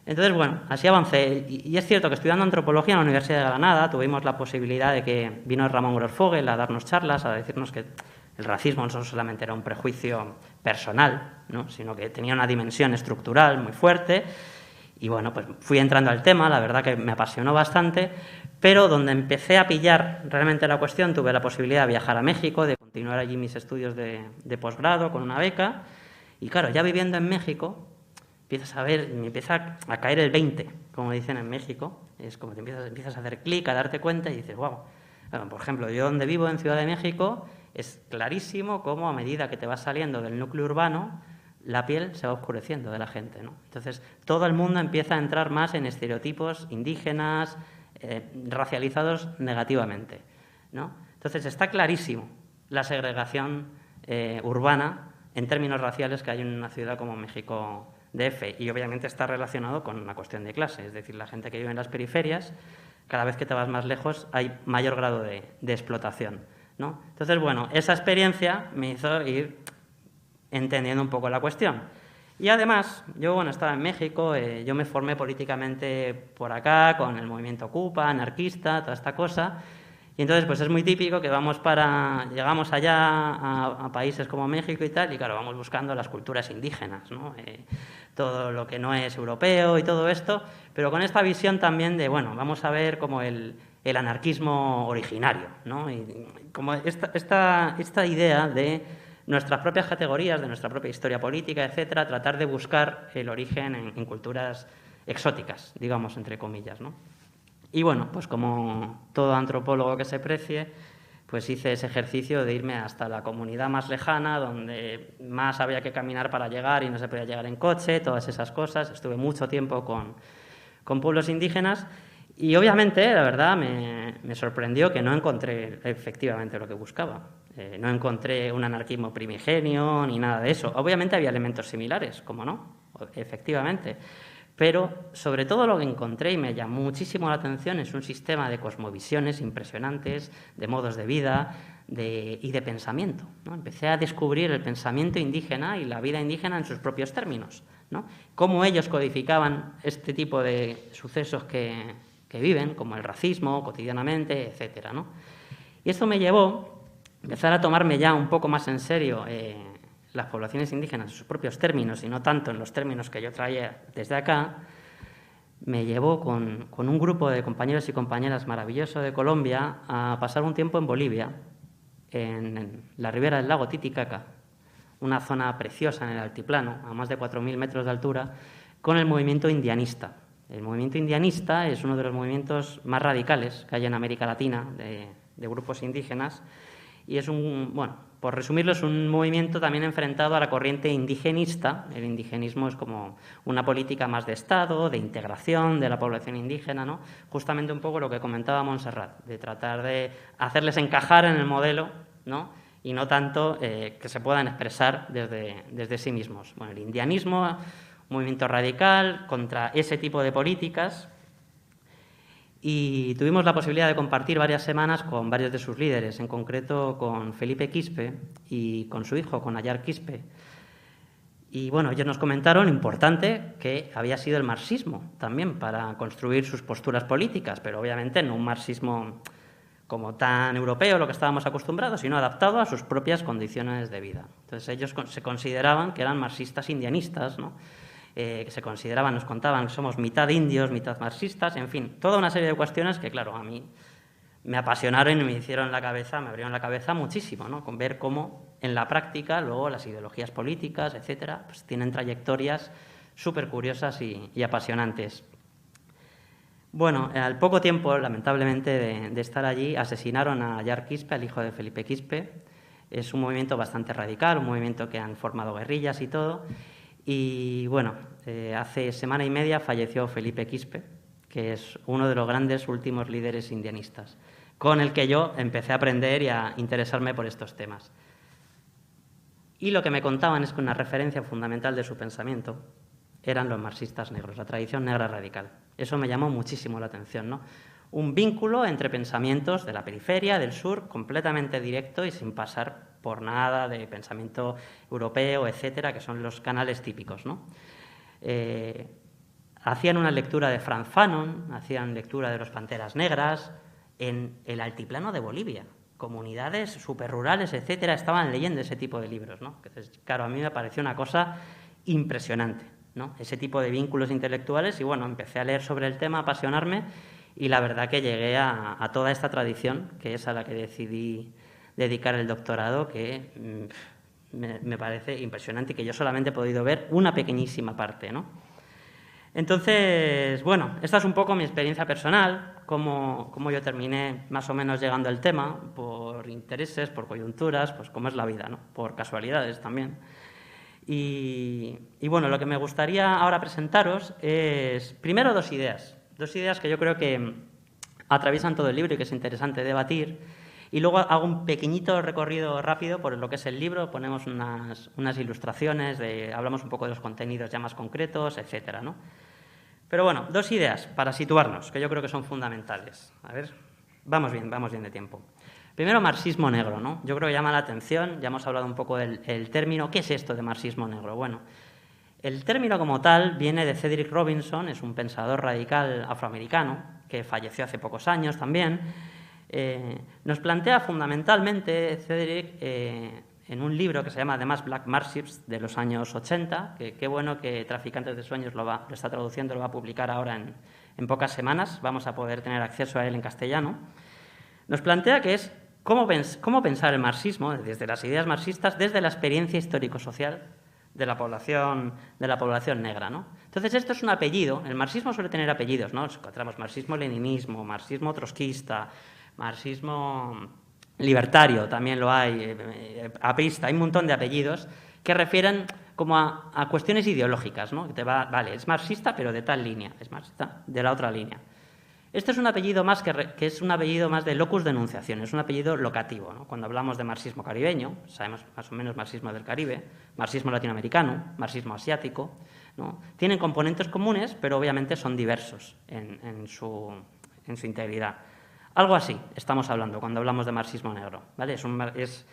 Entonces, bueno, así avancé. Y es cierto que estudiando antropología en la Universidad de Granada tuvimos la posibilidad de que vino Ramón Grossfogel a darnos charlas, a decirnos que el racismo no solamente era un prejuicio personal, ¿no? Sino que tenía una dimensión estructural muy fuerte. Y bueno, pues fui entrando al tema, la verdad que me apasionó bastante, pero donde empecé a pillar realmente la cuestión, tuve la posibilidad de viajar a México, de continuar allí mis estudios de posgrado con una beca, y claro, ya viviendo en México, empiezas a ver, me empieza a caer el 20, como dicen en México, es como que empiezas a hacer clic, a darte cuenta y dices, wow. Bueno, por ejemplo, yo donde vivo, en Ciudad de México, es clarísimo cómo a medida que te vas saliendo del núcleo urbano, la piel se va oscureciendo de la gente, ¿no? Entonces, todo el mundo empieza a entrar más en estereotipos indígenas, racializados negativamente, ¿no? Entonces, está clarísimo la segregación urbana en términos raciales que hay en una ciudad como México DF, y obviamente está relacionado con una cuestión de clase, es decir, la gente que vive en las periferias, cada vez que te vas más lejos hay mayor grado de explotación, ¿no? Entonces, bueno, esa experiencia me hizo ir entendiendo un poco la cuestión. Y además, yo, bueno, estaba en México, yo me formé políticamente por acá, con el movimiento Ocupa, anarquista, toda esta cosa, y entonces pues es muy típico que llegamos allá a países como México y tal, y claro, vamos buscando las culturas indígenas, ¿no? Todo lo que no es europeo y todo esto, pero con esta visión también de, bueno, vamos a ver como el anarquismo originario, ¿no? Y como esta idea de nuestras propias categorías, de nuestra propia historia política, etcétera, tratar de buscar el origen en culturas exóticas, digamos, entre comillas, ¿no? Y bueno, pues como todo antropólogo que se precie, pues hice ese ejercicio de irme hasta la comunidad más lejana, donde más había que caminar para llegar y no se podía llegar en coche, todas esas cosas. Estuve mucho tiempo con pueblos indígenas y obviamente, la verdad, me sorprendió que no encontré efectivamente lo que buscaba. No encontré un anarquismo primigenio ni nada de eso. Obviamente había elementos similares, ¿cómo no? Efectivamente. Pero sobre todo lo que encontré y me llamó muchísimo la atención es un sistema de cosmovisiones impresionantes, de modos de vida y de pensamiento, ¿no? Empecé a descubrir el pensamiento indígena y la vida indígena en sus propios términos, ¿no? Cómo ellos codificaban este tipo de sucesos que viven, como el racismo cotidianamente, etcétera, ¿no? Y esto me llevó a empezar a tomarme ya un poco más en serio las poblaciones indígenas en sus propios términos y no tanto en los términos que yo traía desde acá. Me llevó con un grupo de compañeros y compañeras maravilloso de Colombia a pasar un tiempo en Bolivia, en la ribera del lago Titicaca, una zona preciosa en el altiplano, a más de 4.000 metros de altura, con el movimiento indianista. El movimiento indianista es uno de los movimientos más radicales que hay en América Latina de grupos indígenas y es por resumirlo, es un movimiento también enfrentado a la corriente indigenista. El indigenismo es como una política más de Estado, de integración de la población indígena, ¿no? Justamente un poco lo que comentaba Montserrat, de tratar de hacerles encajar en el modelo, ¿no? Y no tanto que se puedan expresar desde sí mismos. Bueno, el indianismo, un movimiento radical contra ese tipo de políticas. Y tuvimos la posibilidad de compartir varias semanas con varios de sus líderes, en concreto con Felipe Quispe y con su hijo, con Ayar Quispe. Y bueno, ellos nos comentaron lo importante que había sido el marxismo también para construir sus posturas políticas, pero obviamente no un marxismo como tan europeo, lo que estábamos acostumbrados, sino adaptado a sus propias condiciones de vida. Entonces ellos se consideraban que eran marxistas indianistas, ¿no? Que se consideraban, nos contaban que somos mitad indios, mitad marxistas, en fin, toda una serie de cuestiones que, claro, a mí me apasionaron y me abrieron la cabeza muchísimo, ¿no? Con ver cómo en la práctica luego las ideologías políticas, etcétera, pues tienen trayectorias súper curiosas y apasionantes. Bueno, al poco tiempo, lamentablemente, de estar allí, asesinaron a Yar Quispe, al hijo de Felipe Quispe. Es un movimiento bastante radical, un movimiento que han formado guerrillas y todo. Y bueno, hace semana y media falleció Felipe Quispe, que es uno de los grandes últimos líderes indianistas, con el que yo empecé a aprender y a interesarme por estos temas. Y lo que me contaban es que una referencia fundamental de su pensamiento eran los marxistas negros, la tradición negra radical. Eso me llamó muchísimo la atención, ¿no? Un vínculo entre pensamientos de la periferia, del sur, completamente directo y sin pasar por nada de pensamiento europeo, etcétera, que son los canales típicos, ¿no? Hacían una lectura de Franz Fanon, hacían lectura de los Panteras Negras, en el altiplano de Bolivia, comunidades superrurales, etcétera, estaban leyendo ese tipo de libros, ¿no? Entonces, claro, a mí me pareció una cosa impresionante, ¿no? Ese tipo de vínculos intelectuales y, bueno, empecé a leer sobre el tema, a apasionarme y la verdad que llegué a toda esta tradición, que es a la que decidí dedicar el doctorado, que me parece impresionante y que yo solamente he podido ver una pequeñísima parte, ¿no? Entonces, bueno, esta es un poco mi experiencia personal, cómo yo terminé más o menos llegando al tema, por intereses, por coyunturas, pues como es la vida, ¿no? Por casualidades también. Y bueno, lo que me gustaría ahora presentaros es, primero, dos ideas que yo creo que atraviesan todo el libro y que es interesante debatir, y luego hago un pequeñito recorrido rápido por lo que es el libro, ponemos unas ilustraciones, hablamos un poco de los contenidos ya más concretos, etcétera, ¿no? Pero bueno, dos ideas para situarnos, que yo creo que son fundamentales. A ver, vamos bien de tiempo. Primero, marxismo negro, ¿no? Yo creo que llama la atención, ya hemos hablado un poco del término. ¿Qué es esto de marxismo negro? Bueno, el término como tal viene de Cedric Robinson, es un pensador radical afroamericano que falleció hace pocos años también. Nos plantea fundamentalmente Cedric en un libro que se llama Además Black Marxists de los años 80, que qué bueno que Traficantes de Sueños lo está traduciendo, lo va a publicar ahora en pocas semanas, vamos a poder tener acceso a él en castellano. Nos plantea que es cómo pensar el marxismo desde las ideas marxistas, desde la experiencia histórico-social de la población negra, ¿no? Entonces, esto es un apellido. El marxismo suele tener apellidos, ¿no? Encontramos marxismo-leninismo, marxismo trotskista, marxismo libertario, también lo hay, aprista, hay un montón de apellidos que refieren como a cuestiones ideológicas, ¿no? Vale, es marxista, pero de tal línea, es marxista de la otra línea. Este es un apellido más que es un apellido más de locus de enunciación, es un apellido locativo, ¿no? Cuando hablamos de marxismo caribeño, sabemos más o menos marxismo del Caribe, marxismo latinoamericano, marxismo asiático, ¿no? Tienen componentes comunes, pero obviamente son diversos en su integridad. Algo así estamos hablando cuando hablamos de marxismo negro, ¿vale? Es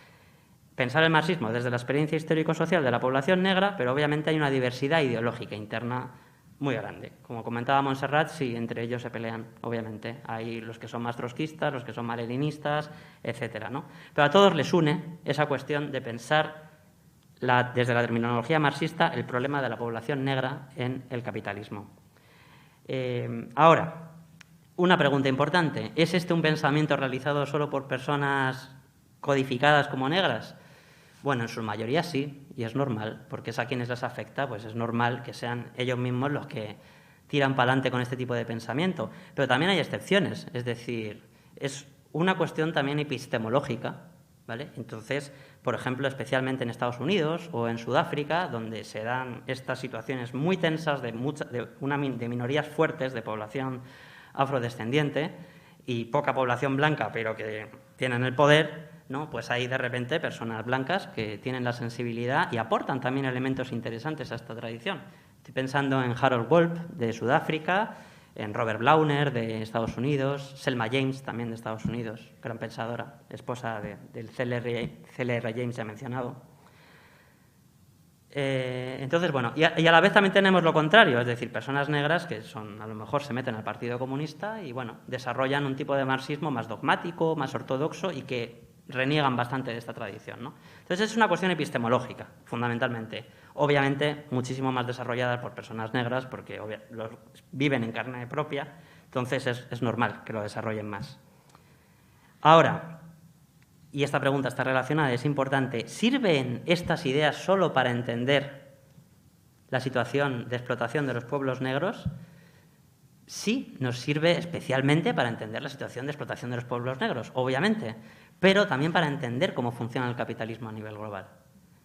pensar el marxismo desde la experiencia histórico-social de la población negra, pero obviamente hay una diversidad ideológica interna muy grande. Como comentaba Montserrat, sí, entre ellos se pelean, obviamente. Hay los que son más trotskistas, los que son más leninistas, etcétera, ¿no? Pero a todos les une esa cuestión de pensar desde la terminología marxista el problema de la población negra en el capitalismo. Ahora, una pregunta importante. ¿Es este un pensamiento realizado solo por personas codificadas como negras? Bueno, en su mayoría sí, y es normal, porque es a quienes les afecta, pues es normal que sean ellos mismos los que tiran para adelante con este tipo de pensamiento. Pero también hay excepciones, es decir, es una cuestión también epistemológica, ¿vale? Entonces, por ejemplo, especialmente en Estados Unidos o en Sudáfrica, donde se dan estas situaciones muy tensas de minorías fuertes de población afrodescendiente y poca población blanca, pero que tienen el poder, ¿no? Pues hay de repente personas blancas que tienen la sensibilidad y aportan también elementos interesantes a esta tradición. Estoy pensando en Harold Wolff de Sudáfrica, en Robert Blauner de Estados Unidos, Selma James también de Estados Unidos, gran pensadora, esposa del CLR James ya mencionado. Entonces, bueno, y a la vez también tenemos lo contrario, es decir, personas negras que a lo mejor se meten al Partido Comunista y, bueno, desarrollan un tipo de marxismo más dogmático, más ortodoxo y que reniegan bastante de esta tradición, ¿no? Entonces, es una cuestión epistemológica, fundamentalmente. Obviamente, muchísimo más desarrollada por personas negras porque viven en carne propia, entonces es normal que lo desarrollen más. Ahora, y esta pregunta está relacionada, es importante, ¿sirven estas ideas solo para entender la situación de explotación de los pueblos negros? Sí, nos sirve especialmente para entender la situación de explotación de los pueblos negros, obviamente, pero también para entender cómo funciona el capitalismo a nivel global.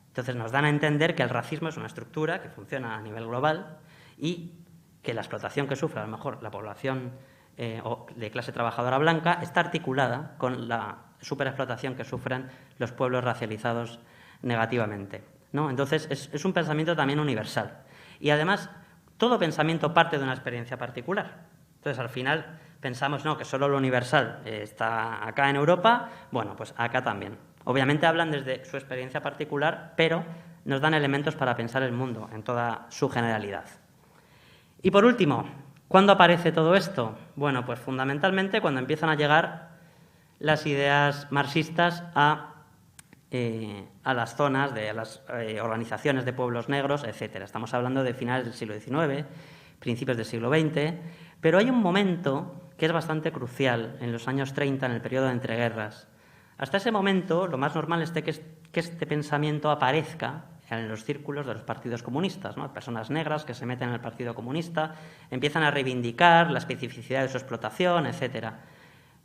Entonces nos dan a entender que el racismo es una estructura que funciona a nivel global y que la explotación que sufre a lo mejor la población de clase trabajadora blanca está articulada con la superexplotación que sufren los pueblos racializados negativamente, ¿no? Entonces, es un pensamiento también universal. Y además, todo pensamiento parte de una experiencia particular. Entonces, al final, pensamos que solo lo universal está acá en Europa, bueno, pues acá también. Obviamente hablan desde su experiencia particular, pero nos dan elementos para pensar el mundo en toda su generalidad. Y por último, ¿cuándo aparece todo esto? Bueno, pues fundamentalmente cuando empiezan a llegar las ideas marxistas a las zonas de las organizaciones de pueblos negros, etcétera. Estamos hablando de finales del siglo XIX, principios del siglo XX, pero hay un momento que es bastante crucial en los años 30, en el periodo de entreguerras. Hasta ese momento, lo más normal es que este pensamiento aparezca en los círculos de los partidos comunistas, ¿no? Personas negras que se meten en el Partido Comunista, empiezan a reivindicar la especificidad de su explotación, etcétera.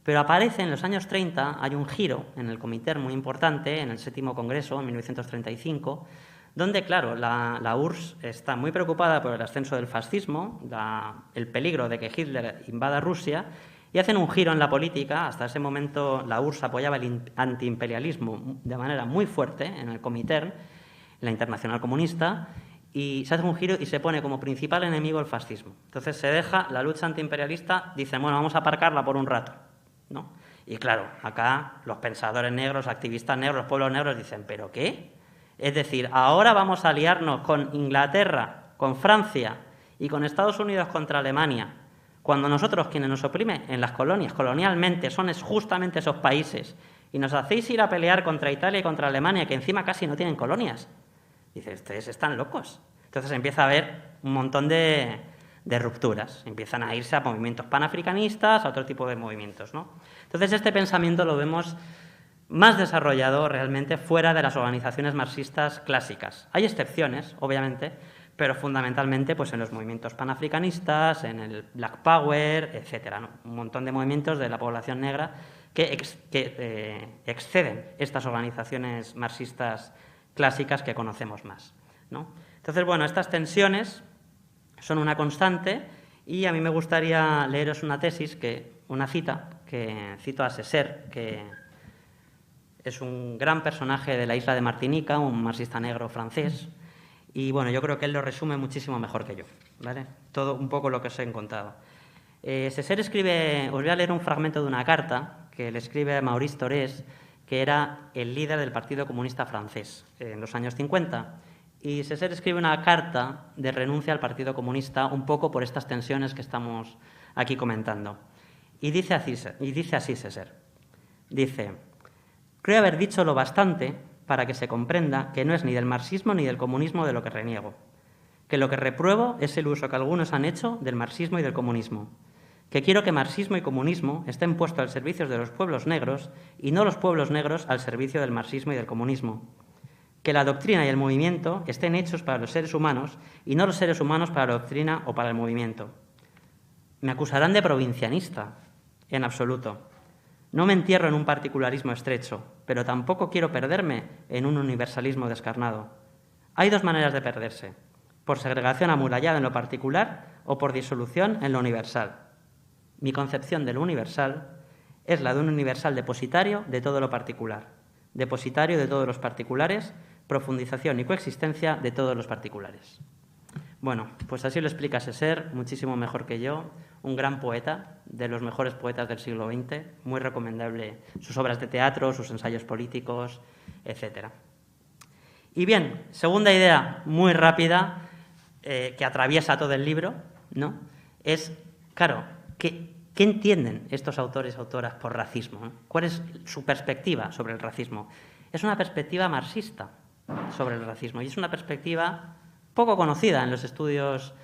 Pero aparece en los años 30, hay un giro en el Comintern muy importante, en el 7º Congreso, en 1935, donde, claro, la URSS está muy preocupada por el ascenso del fascismo, el peligro de que Hitler invada Rusia, y hacen un giro en la política. Hasta ese momento la URSS apoyaba el antiimperialismo de manera muy fuerte en el Comintern, la Internacional Comunista, y se hace un giro y se pone como principal enemigo el fascismo. Entonces se deja la lucha antiimperialista, dicen, bueno, vamos a aparcarla por un rato, ¿no? Y claro, acá los pensadores negros, activistas negros, los pueblos negros dicen, ¿pero qué? Es decir, ahora vamos a aliarnos con Inglaterra, con Francia y con Estados Unidos contra Alemania, cuando nosotros, quienes nos oprimen en las colonias, colonialmente, son justamente esos países, y nos hacéis ir a pelear contra Italia y contra Alemania, que encima casi no tienen colonias. Dice, ustedes están locos. Entonces empieza a haber un montón de rupturas. Empiezan a irse a movimientos panafricanistas, a otro tipo de movimientos, ¿no? Entonces este pensamiento lo vemos más desarrollado realmente fuera de las organizaciones marxistas clásicas. Hay excepciones, obviamente, pero fundamentalmente pues, en los movimientos panafricanistas, en el Black Power, etcétera, ¿no? Un montón de movimientos de la población negra que exceden estas organizaciones marxistas clásicas que conocemos más, ¿no? Entonces, bueno, estas tensiones son una constante y a mí me gustaría leeros una cita que cito a Césaire, que es un gran personaje de la isla de Martinica, un marxista negro francés, y bueno, yo creo que él lo resume muchísimo mejor que yo, ¿vale? Todo un poco lo que os he contado. Césaire escribe, os voy a leer un fragmento de una carta que le escribe a Maurice Thorez, que era el líder del Partido Comunista francés en los años 50. Y Césaire escribe una carta de renuncia al Partido Comunista un poco por estas tensiones que estamos aquí comentando. Y dice así Césaire. Dice, creo haber dicho lo bastante para que se comprenda que no es ni del marxismo ni del comunismo de lo que reniego, que lo que repruebo es el uso que algunos han hecho del marxismo y del comunismo, que quiero que marxismo y comunismo estén puestos al servicio de los pueblos negros y no los pueblos negros al servicio del marxismo y del comunismo, que la doctrina y el movimiento estén hechos para los seres humanos y no los seres humanos para la doctrina o para el movimiento. Me acusarán de provincianista, en absoluto. No me entierro en un particularismo estrecho, pero tampoco quiero perderme en un universalismo descarnado. Hay dos maneras de perderse, por segregación amurallada en lo particular o por disolución en lo universal. Mi concepción de lo universal es la de un universal depositario de todo lo particular, depositario de todos los particulares, profundización y coexistencia de todos los particulares. Bueno, pues así lo explica Césaire, muchísimo mejor que yo, un gran poeta, de los mejores poetas del siglo XX, muy recomendable sus obras de teatro, sus ensayos políticos, etc. Y bien, segunda idea muy rápida que atraviesa todo el libro, ¿no? Es, claro, ¿qué entienden estos autores y autoras por racismo, ¿no? ¿Cuál es su perspectiva sobre el racismo? Es una perspectiva marxista sobre el racismo y es una perspectiva poco conocida en los estudios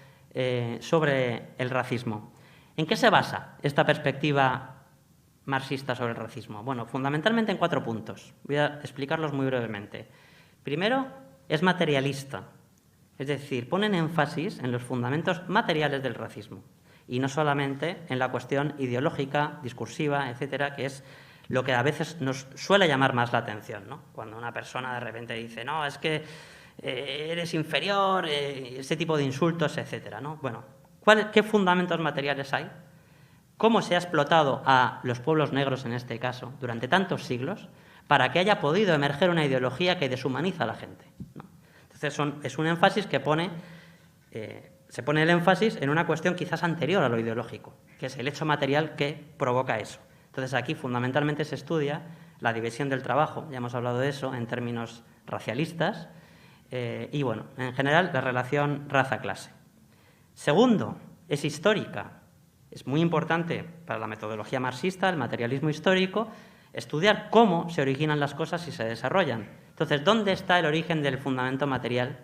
sobre el racismo. ¿En qué se basa esta perspectiva marxista sobre el racismo? Bueno, fundamentalmente en 4 puntos. Voy a explicarlos muy brevemente. Primero, es materialista, es decir, ponen énfasis en los fundamentos materiales del racismo y no solamente en la cuestión ideológica, discursiva, etcétera, que es lo que a veces nos suele llamar más la atención, ¿no? Cuando una persona de repente dice, no, es que eres inferior, ese tipo de insultos, etcétera, ¿no? Bueno, ¿qué fundamentos materiales hay? ¿Cómo se ha explotado a los pueblos negros, en este caso, durante tantos siglos, para que haya podido emerger una ideología que deshumaniza a la gente, ¿no? Entonces, es un énfasis que se pone el énfasis en una cuestión quizás anterior a lo ideológico, que es el hecho material que provoca eso. Entonces, aquí fundamentalmente se estudia la división del trabajo, ya hemos hablado de eso en términos racialistas, y, bueno, en general, la relación raza-clase. Segundo, es histórica. Es muy importante para la metodología marxista, el materialismo histórico, estudiar cómo se originan las cosas y se desarrollan. Entonces, ¿dónde está el origen del fundamento material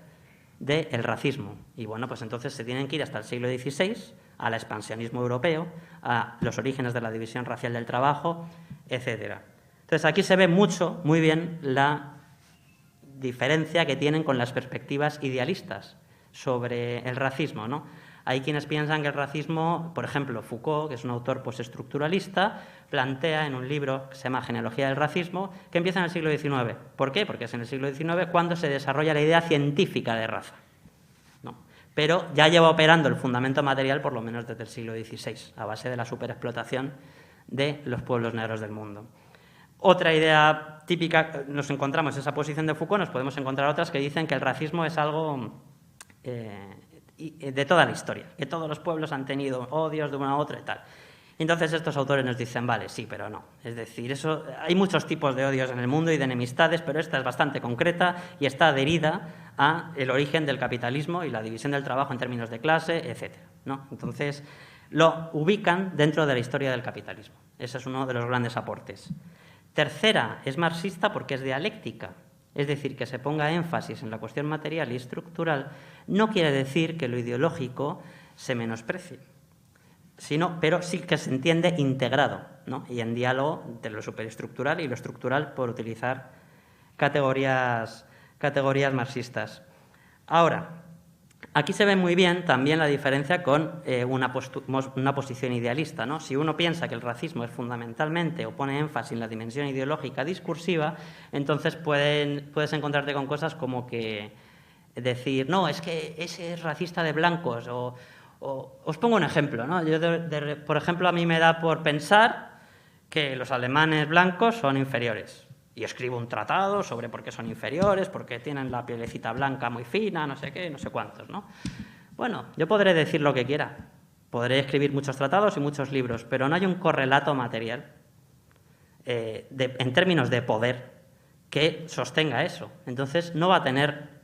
del racismo? Y, bueno, pues entonces se tienen que ir hasta el siglo XVI, al expansionismo europeo, a los orígenes de la división racial del trabajo, etcétera. Entonces, aquí se ve muy bien la diferencia que tienen con las perspectivas idealistas sobre el racismo, ¿no? Hay quienes piensan que el racismo, por ejemplo, Foucault, que es un autor postestructuralista, plantea en un libro que se llama Genealogía del racismo, que empieza en el siglo XIX. ¿Por qué? Porque es en el siglo XIX cuando se desarrolla la idea científica de raza, ¿no? Pero ya lleva operando el fundamento material por lo menos desde el siglo XVI, a base de la superexplotación de los pueblos negros del mundo. Otra idea típica, nos encontramos esa posición de Foucault, nos podemos encontrar otras que dicen que el racismo es algo de toda la historia, que todos los pueblos han tenido odios de una a otra y tal. Entonces estos autores nos dicen, vale, sí, pero no. Es decir, hay muchos tipos de odios en el mundo y de enemistades, pero esta es bastante concreta y está adherida al origen del capitalismo y la división del trabajo en términos de clase, etcétera, ¿no? Entonces lo ubican dentro de la historia del capitalismo. Ese es uno de los grandes aportes. Tercera, es marxista porque es dialéctica. Es decir, que se ponga énfasis en la cuestión material y estructural no quiere decir que lo ideológico se menosprecie, pero sí que se entiende integrado, ¿no? Y en diálogo entre lo superestructural y lo estructural, por utilizar categorías marxistas. Ahora, aquí se ve muy bien también la diferencia con una posición idealista, ¿no? Si uno piensa que el racismo es fundamentalmente o pone énfasis en la dimensión ideológica discursiva, entonces puedes encontrarte con cosas como que decir, no, es que ese es racista de blancos, o os pongo un ejemplo, ¿no? Yo, por ejemplo, a mí me da por pensar que los alemanes blancos son inferiores. Y escribo un tratado sobre por qué son inferiores, porque tienen la pielecita blanca muy fina, no sé qué, no sé cuántos, ¿no? Bueno, yo podré decir lo que quiera, podré escribir muchos tratados y muchos libros, pero no hay un correlato material en términos de poder que sostenga eso. Entonces no va a tener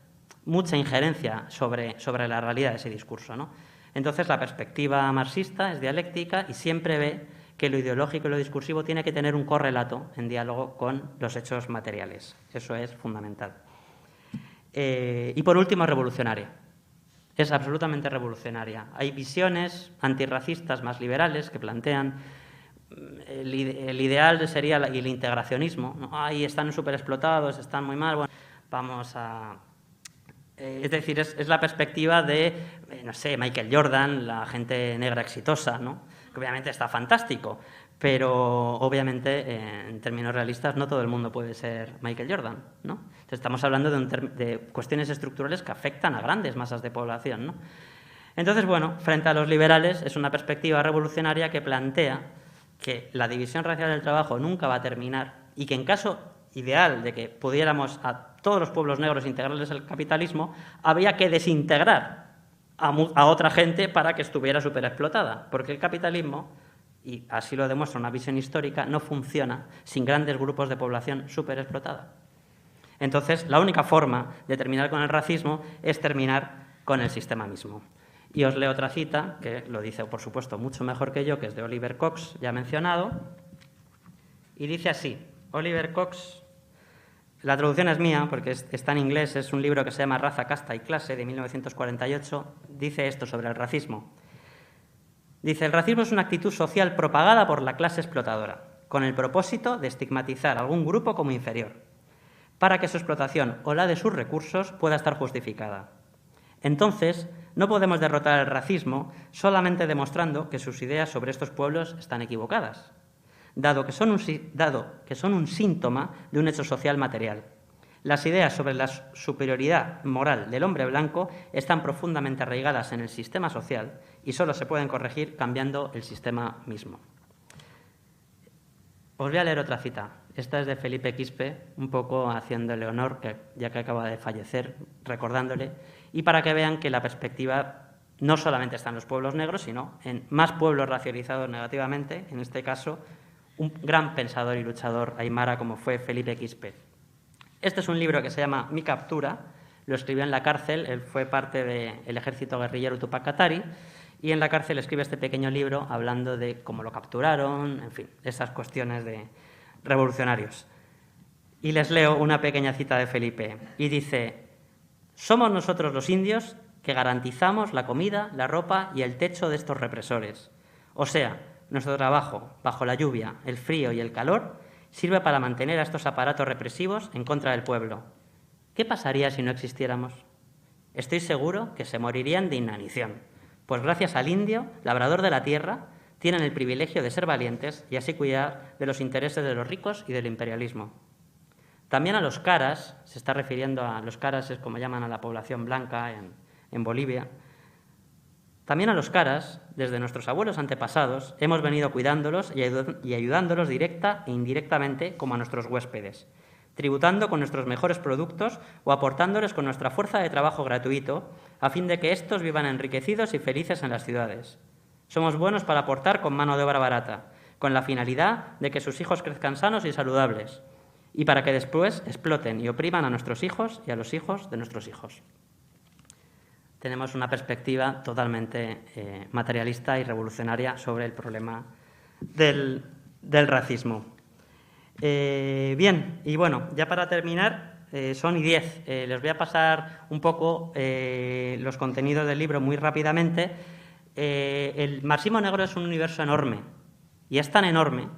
mucha injerencia sobre la realidad de ese discurso, ¿no? Entonces la perspectiva marxista es dialéctica y siempre ve que lo ideológico y lo discursivo tiene que tener un correlato en diálogo con los hechos materiales. Eso es fundamental. Y por último, es revolucionaria. Es absolutamente revolucionaria. Hay visiones antirracistas más liberales que plantean el ideal sería el integracionismo, ¿no? Ahí están superexplotados, están muy mal, bueno, vamos a... es decir, es la perspectiva de, no sé, Michael Jordan, la gente negra exitosa, ¿no? Que obviamente está fantástico, pero obviamente en términos realistas no todo el mundo puede ser Michael Jordan, ¿no? Entonces estamos hablando de cuestiones estructurales que afectan a grandes masas de población, ¿no? Entonces, bueno, frente a los liberales es una perspectiva revolucionaria que plantea que la división racial del trabajo nunca va a terminar y que en caso ideal de que pudiéramos a todos los pueblos negros integrarles el capitalismo, había que desintegrar a otra gente para que estuviera superexplotada, porque el capitalismo, y así lo demuestra una visión histórica, no funciona sin grandes grupos de población superexplotada. Entonces, la única forma de terminar con el racismo es terminar con el sistema mismo. Y os leo otra cita, que lo dice, por supuesto, mucho mejor que yo, que es de Oliver Cox, ya mencionado, y dice así. Oliver Cox, la traducción es mía, porque está en inglés, es un libro que se llama Raza, Casta y Clase, de 1948, dice esto sobre el racismo. Dice, el racismo es una actitud social propagada por la clase explotadora, con el propósito de estigmatizar a algún grupo como inferior, para que su explotación o la de sus recursos pueda estar justificada. Entonces, no podemos derrotar el racismo solamente demostrando que sus ideas sobre estos pueblos están equivocadas, dado que son un síntoma de un hecho social material. Las ideas sobre la superioridad moral del hombre blanco están profundamente arraigadas en el sistema social y solo se pueden corregir cambiando el sistema mismo. Os voy a leer otra cita. Esta es de Felipe Quispe, un poco haciéndole honor, ya que acaba de fallecer, recordándole, y para que vean que la perspectiva no solamente está en los pueblos negros, sino en más pueblos racializados negativamente, en este caso, un gran pensador y luchador aymara como fue Felipe Quispe. Este es un libro que se llama Mi captura, lo escribió en la cárcel, él fue parte del ejército guerrillero Tupac Katari, y en la cárcel escribe este pequeño libro hablando de cómo lo capturaron, en fin, esas cuestiones de revolucionarios. Y les leo una pequeña cita de Felipe, y dice, somos nosotros los indios que garantizamos la comida, la ropa y el techo de estos represores. O sea, nuestro trabajo, bajo la lluvia, el frío y el calor, sirve para mantener a estos aparatos represivos en contra del pueblo. ¿Qué pasaría si no existiéramos? Estoy seguro que se morirían de inanición, pues gracias al indio, labrador de la tierra, tienen el privilegio de ser valientes y así cuidar de los intereses de los ricos y del imperialismo. También a los caras, se está refiriendo a los caras, es como llaman a la población blanca en Bolivia. También a los caras, desde nuestros abuelos antepasados, hemos venido cuidándolos y ayudándolos directa e indirectamente como a nuestros huéspedes, tributando con nuestros mejores productos o aportándoles con nuestra fuerza de trabajo gratuito a fin de que éstos vivan enriquecidos y felices en las ciudades. Somos buenos para aportar con mano de obra barata, con la finalidad de que sus hijos crezcan sanos y saludables, y para que después exploten y opriman a nuestros hijos y a los hijos de nuestros hijos. Tenemos una perspectiva totalmente materialista y revolucionaria sobre el problema del racismo. Bien, y bueno, ya para terminar, son y 10. Les voy a pasar un poco los contenidos del libro muy rápidamente. El marxismo negro es un universo enorme, y es tan enorme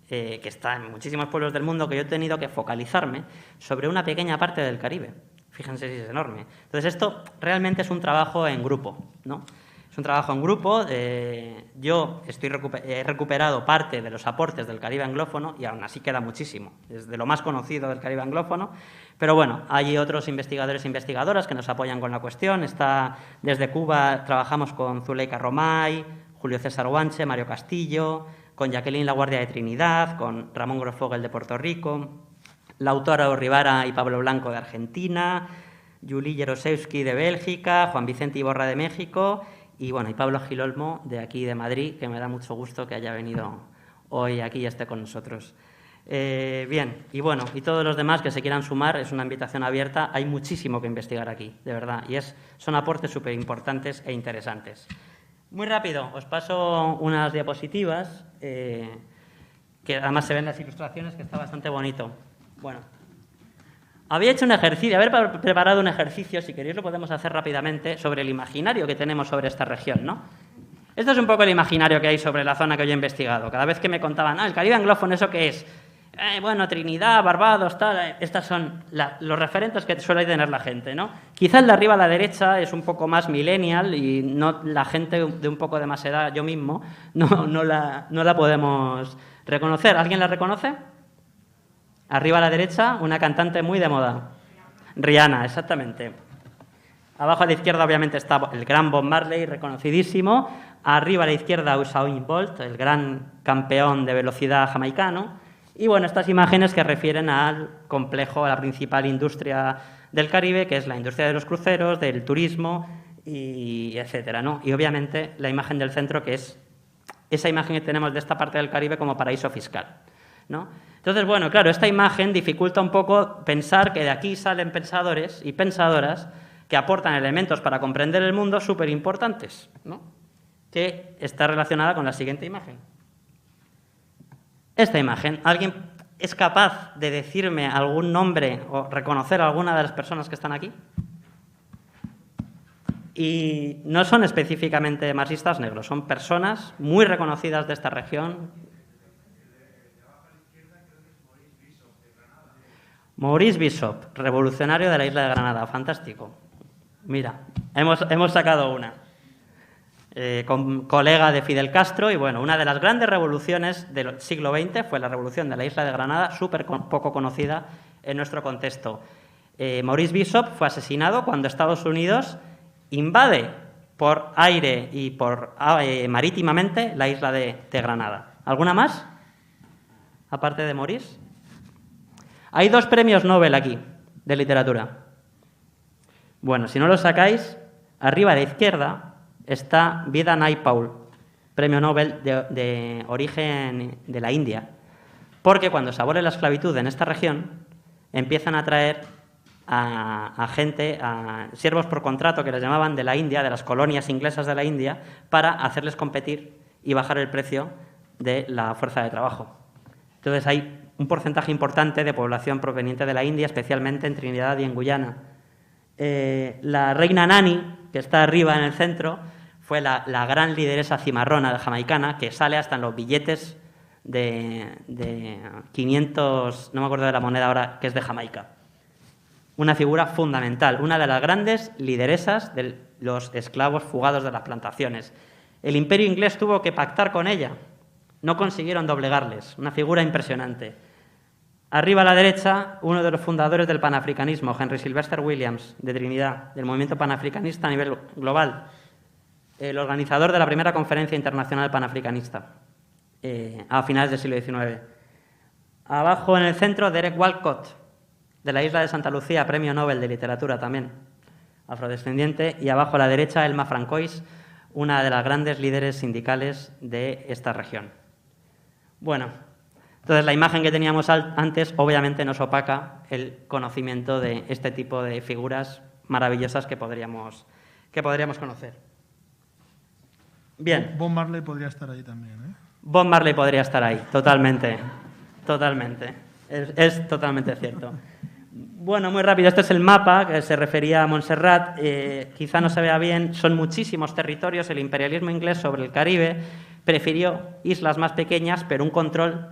que está en muchísimos pueblos del mundo que yo he tenido que focalizarme sobre una pequeña parte del Caribe. Fíjense si es enorme. Entonces, esto realmente es un trabajo en grupo, ¿no? Es un trabajo en grupo. Yo he recuperado parte de los aportes del Caribe anglófono y aún así queda muchísimo. Es de lo más conocido del Caribe anglófono. Pero bueno, hay otros investigadores e investigadoras que nos apoyan con la cuestión. Desde Cuba trabajamos con Zuleika Romay, Julio César Guanche, Mario Castillo, con Jacqueline Laguardia de Trinidad, con Ramón Grosfogel de Puerto Rico, Lautaro Rivara y Pablo Blanco de Argentina, Juli Jerosewski de Bélgica, Juan Vicente Iborra de México y bueno, y Pablo Gil Olmo de aquí de Madrid, que me da mucho gusto que haya venido hoy aquí y esté con nosotros. Bien, y bueno, y todos los demás que se quieran sumar, es una invitación abierta, hay muchísimo que investigar aquí, de verdad, y son aportes súper importantes e interesantes. Muy rápido, os paso unas diapositivas, que además se ven las ilustraciones, que está bastante bonito. Bueno, había preparado un ejercicio, si queréis lo podemos hacer rápidamente, sobre el imaginario que tenemos sobre esta región, ¿no? Esto es un poco el imaginario que hay sobre la zona que yo he investigado. Cada vez que me contaban, el Caribe anglófono, ¿eso qué es? Bueno, Trinidad, Barbados, tal, estas son los referentes que suele tener la gente, ¿no? Quizá el de arriba a la derecha es un poco más millennial y no, la gente de un poco de más edad, yo mismo, no la podemos reconocer. ¿Alguien la reconoce? Arriba a la derecha, una cantante muy de moda. Rihanna, exactamente. Abajo a la izquierda, obviamente, está el gran Bob Marley, reconocidísimo. Arriba a la izquierda, Usain Bolt, el gran campeón de velocidad jamaicano. Y bueno, estas imágenes que refieren al complejo, a la principal industria del Caribe, que es la industria de los cruceros, del turismo, y etcétera, ¿no? Y obviamente la imagen del centro, que es esa imagen que tenemos de esta parte del Caribe como paraíso fiscal. ¿no? Entonces, bueno, claro, esta imagen dificulta un poco pensar que de aquí salen pensadores y pensadoras que aportan elementos para comprender el mundo súper importantes, ¿no? Que está relacionada con la siguiente imagen. Esta imagen, ¿alguien es capaz de decirme algún nombre o reconocer a alguna de las personas que están aquí? Y no son específicamente marxistas negros, son personas muy reconocidas de esta región. Maurice Bishop, revolucionario de la isla de Granada, fantástico. Mira, hemos sacado una. Colega de Fidel Castro, y bueno, una de las grandes revoluciones del siglo XX fue la revolución de la isla de Granada, súper poco conocida en nuestro contexto. Maurice Bishop fue asesinado cuando Estados Unidos invade por aire y por marítimamente la isla de Granada. ¿Alguna más? Aparte de Maurice. Hay 2 premios Nobel aquí, de literatura. Bueno, si no los sacáis, arriba a la izquierda está Vida Naipaul, premio Nobel de origen de la India. Porque cuando se abole la esclavitud en esta región, empiezan a traer a gente, a siervos por contrato, que les llamaban, de la India, de las colonias inglesas de la India, para hacerles competir y bajar el precio de la fuerza de trabajo. Entonces hay un porcentaje importante de población proveniente de la India, especialmente en Trinidad y en Guyana. La reina Nani, que está arriba en el centro, fue la gran lideresa cimarrona jamaicana, que sale hasta en los billetes de 500, no me acuerdo de la moneda ahora, que es de Jamaica. Una figura fundamental, una de las grandes lideresas de los esclavos fugados de las plantaciones. El Imperio inglés tuvo que pactar con ella, no consiguieron doblegarles, una figura impresionante. Arriba a la derecha, uno de los fundadores del panafricanismo, Henry Sylvester Williams, de Trinidad, del movimiento panafricanista a nivel global, el organizador de la primera conferencia internacional panafricanista a finales del siglo XIX. Abajo en el centro, Derek Walcott, de la isla de Santa Lucía, premio Nobel de literatura también, afrodescendiente, y abajo a la derecha, Elma Francois, una de las grandes líderes sindicales de esta región. Bueno, entonces la imagen que teníamos antes obviamente nos opaca el conocimiento de este tipo de figuras maravillosas que podríamos conocer. Bien. Bob Marley podría estar ahí también, ¿eh? Bob Marley podría estar ahí, totalmente. Totalmente. Es totalmente cierto. Bueno, muy rápido. Este es el mapa que se refería a Montserrat. Quizá no se vea bien. Son muchísimos territorios. El imperialismo inglés sobre el Caribe prefirió islas más pequeñas, pero un control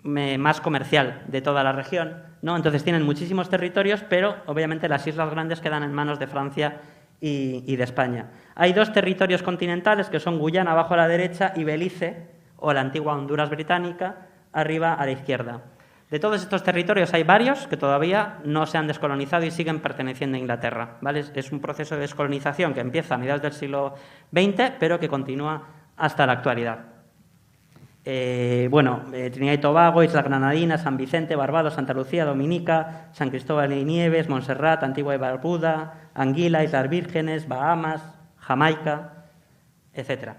más comercial de toda la región, ¿no? Entonces tienen muchísimos territorios, pero obviamente las islas grandes quedan en manos de Francia y de España. Hay 2 territorios continentales, que son Guyana abajo a la derecha y Belice, o la antigua Honduras británica, arriba a la izquierda. De todos estos territorios hay varios que todavía no se han descolonizado y siguen perteneciendo a Inglaterra, ¿vale? Es un proceso de descolonización que empieza a mediados del siglo XX, pero que continúa hasta la actualidad. Trinidad y Tobago, Islas Granadinas, San Vicente, Barbados, Santa Lucía, Dominica, San Cristóbal y Nieves, Montserrat, Antigua y Barbuda, Anguila, Islas Vírgenes, Bahamas, Jamaica, etc.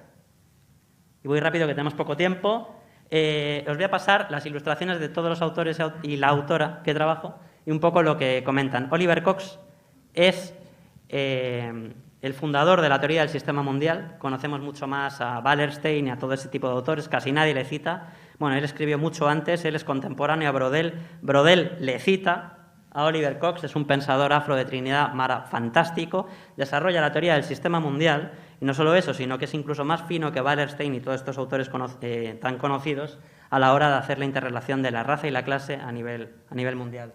Y voy rápido, que tenemos poco tiempo. Os voy a pasar las ilustraciones de todos los autores y la autora que trabajo y un poco lo que comentan. Oliver Cox es el fundador de la teoría del sistema mundial. Conocemos mucho más a Wallerstein y a todo ese tipo de autores, casi nadie le cita. Bueno, él escribió mucho antes, él es contemporáneo a Brodel. Brodel le cita a Oliver Cox, es un pensador afro de Trinidad fantástico, desarrolla la teoría del sistema mundial, y no solo eso, sino que es incluso más fino que Wallerstein y todos estos autores tan conocidos a la hora de hacer la interrelación de la raza y la clase a nivel mundial.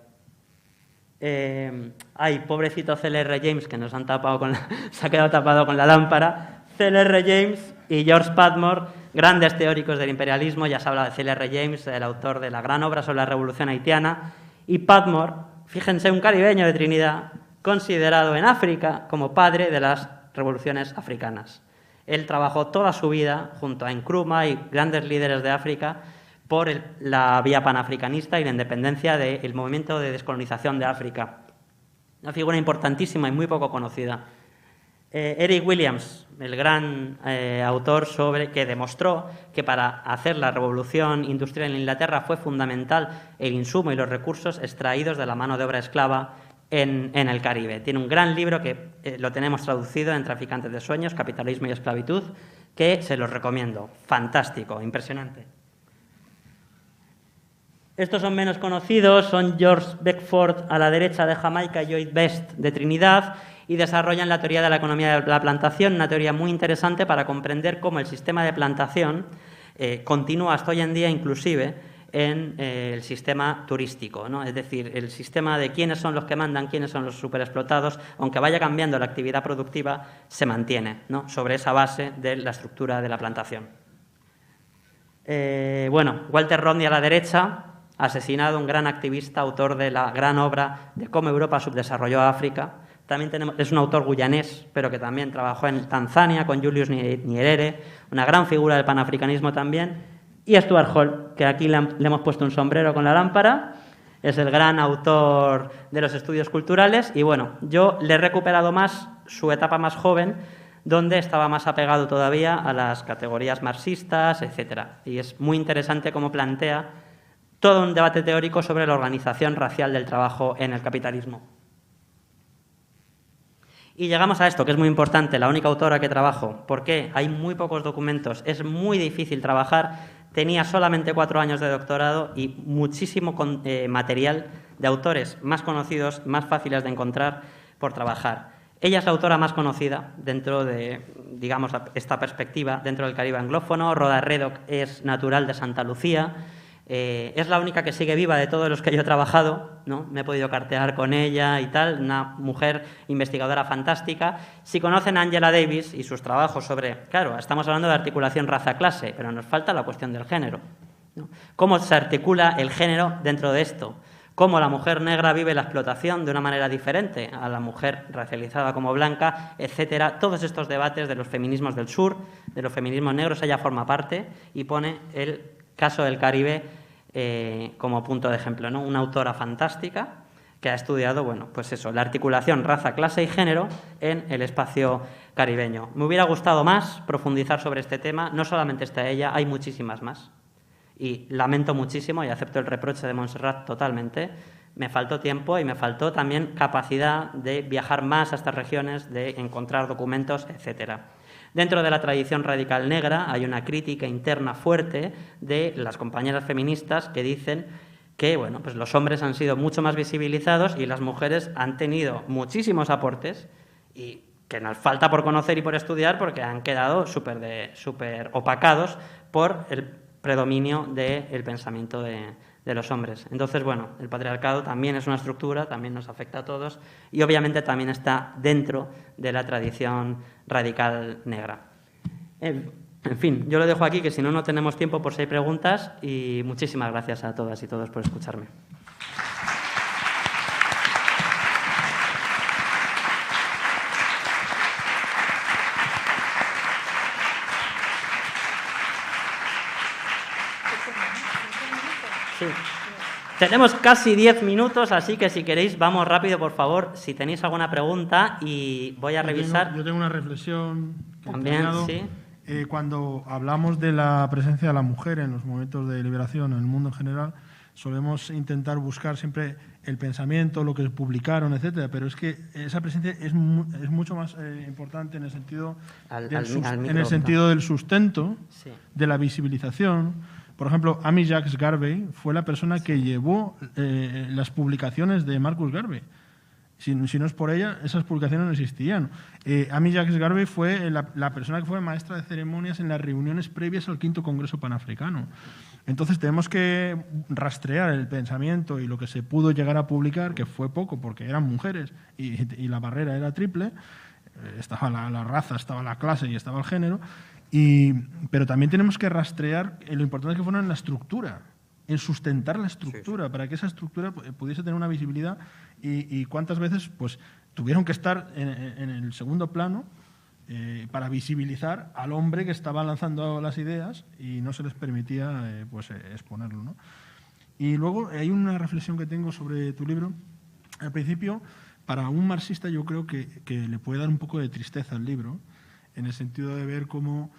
Pobrecito C.L.R. James, que se ha quedado tapado con la lámpara. C.L.R. James y George Padmore, grandes teóricos del imperialismo. Ya se habla de C.L.R. James, el autor de la gran obra sobre la Revolución Haitiana. Y Padmore, fíjense, un caribeño de Trinidad, considerado en África como padre de las revoluciones africanas. Él trabajó toda su vida junto a Nkrumah y grandes líderes de África por la vía panafricanista y la independencia del movimiento de descolonización de África. Una figura importantísima y muy poco conocida. Eric Williams, el gran autor que demostró que para hacer la revolución industrial en Inglaterra fue fundamental el insumo y los recursos extraídos de la mano de obra esclava en el Caribe. Tiene un gran libro que lo tenemos traducido en Traficantes de Sueños, Capitalismo y Esclavitud, que se los recomiendo. Fantástico, impresionante. Estos son menos conocidos, son George Beckford a la derecha de Jamaica y Lloyd Best de Trinidad, y desarrollan la teoría de la economía de la plantación, una teoría muy interesante para comprender cómo el sistema de plantación continúa hasta hoy en día inclusive en el sistema turístico, ¿no? Es decir, el sistema de quiénes son los que mandan, quiénes son los superexplotados, aunque vaya cambiando la actividad productiva, se mantiene, ¿no?, sobre esa base de la estructura de la plantación. Walter Rodney a la derecha, asesinado, un gran activista, autor de la gran obra de cómo Europa subdesarrolló a África. También es un autor guyanés, pero que también trabajó en Tanzania con Julius Nyerere, una gran figura del panafricanismo también. Y Stuart Hall, que aquí le hemos puesto un sombrero con la lámpara, es el gran autor de los estudios culturales. Y bueno, yo le he recuperado más su etapa más joven, donde estaba más apegado todavía a las categorías marxistas, etcétera. Y es muy interesante cómo plantea todo un debate teórico sobre la organización racial del trabajo en el capitalismo. Y llegamos a esto, que es muy importante, la única autora que trabajo. ¿Por qué? Hay muy pocos documentos, es muy difícil trabajar. Tenía solamente 4 años de doctorado y muchísimo material de autores más conocidos, más fáciles de encontrar por trabajar. Ella es la autora más conocida dentro de, digamos, esta perspectiva, dentro del Caribe anglófono. Rhoda Reddock es natural de Santa Lucía. Es la única que sigue viva de todos los que yo he trabajado, ¿no? Me he podido cartear con ella y tal, una mujer investigadora fantástica. Si conocen a Angela Davis y sus trabajos sobre, claro, estamos hablando de articulación raza-clase, pero nos falta la cuestión del género, ¿no? ¿Cómo se articula el género dentro de esto? ¿Cómo la mujer negra vive la explotación de una manera diferente a la mujer racializada como blanca, etcétera? Todos estos debates de los feminismos del sur, de los feminismos negros, ella forma parte y pone el caso del Caribe como punto de ejemplo, ¿no? Una autora fantástica que ha estudiado, bueno, pues eso, la articulación raza, clase y género en el espacio caribeño. Me hubiera gustado más profundizar sobre este tema, no solamente está ella, hay muchísimas más. Y lamento muchísimo y acepto el reproche de Montserrat totalmente. Me faltó tiempo y me faltó también capacidad de viajar más a estas regiones, de encontrar documentos, etcétera. Dentro de la tradición radical negra hay una crítica interna fuerte de las compañeras feministas que dicen que, bueno, pues los hombres han sido mucho más visibilizados y las mujeres han tenido muchísimos aportes y que nos falta por conocer y por estudiar porque han quedado súper opacados por el predominio del pensamiento de los hombres. Entonces, bueno, el patriarcado también es una estructura, también nos afecta a todos y obviamente también está dentro de la tradición radical negra. En fin, yo lo dejo aquí, que si no, no tenemos tiempo por si hay preguntas, y muchísimas gracias a todas y todos por escucharme. Sí. Tenemos casi 10 minutos, así que si queréis vamos rápido, por favor, si tenéis alguna pregunta, y voy a revisar. Yo tengo una reflexión que también, sí. Cuando hablamos de la presencia de la mujer en los momentos de liberación en el mundo en general, solemos intentar buscar siempre el pensamiento, lo que publicaron, etcétera, pero es que esa presencia es mucho más importante en el sentido, del sustento, sí, de la visibilización. Por ejemplo, Amy Jacques Garvey fue la persona que llevó las publicaciones de Marcus Garvey. Si no es por ella, esas publicaciones no existirían. Amy Jacques Garvey fue la persona que fue maestra de ceremonias en las reuniones previas al V Congreso Panafricano. Entonces tenemos que rastrear el pensamiento y lo que se pudo llegar a publicar, que fue poco porque eran mujeres y la barrera era triple. Estaba la raza, estaba la clase y estaba el género. Pero también tenemos que rastrear lo importante que fueron en la estructura, en sustentar la estructura, sí, para que esa estructura pudiese tener una visibilidad, y cuántas veces pues tuvieron que estar en el segundo plano para visibilizar al hombre que estaba lanzando las ideas y no se les permitía exponerlo, ¿no? Y luego hay una reflexión que tengo sobre tu libro. Al principio para un marxista yo creo que le puede dar un poco de tristeza al libro, en el sentido de ver cómo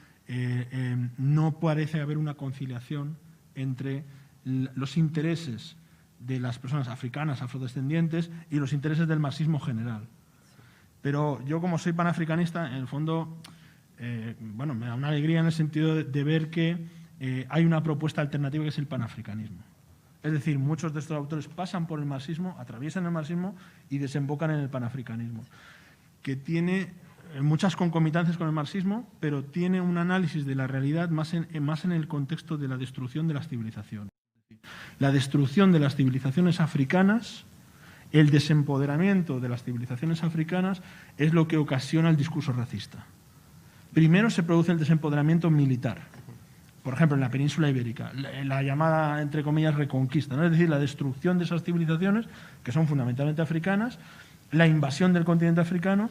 no parece haber una conciliación entre los intereses de las personas africanas, afrodescendientes, y los intereses del marxismo general. Pero yo, como soy panafricanista, en el fondo, bueno, me da una alegría en el sentido de ver que hay una propuesta alternativa que es el panafricanismo. Es decir, muchos de estos autores pasan por el marxismo, atraviesan el marxismo y desembocan en el panafricanismo, que tiene muchas concomitancias con el marxismo, pero tiene un análisis de la realidad más en el contexto de la destrucción de las civilizaciones. La destrucción de las civilizaciones africanas, el desempoderamiento de las civilizaciones africanas es lo que ocasiona el discurso racista. Primero se produce el desempoderamiento militar, por ejemplo, en la península ibérica, la llamada, entre comillas, reconquista, ¿no? Es decir, la destrucción de esas civilizaciones, que son fundamentalmente africanas, la invasión del continente africano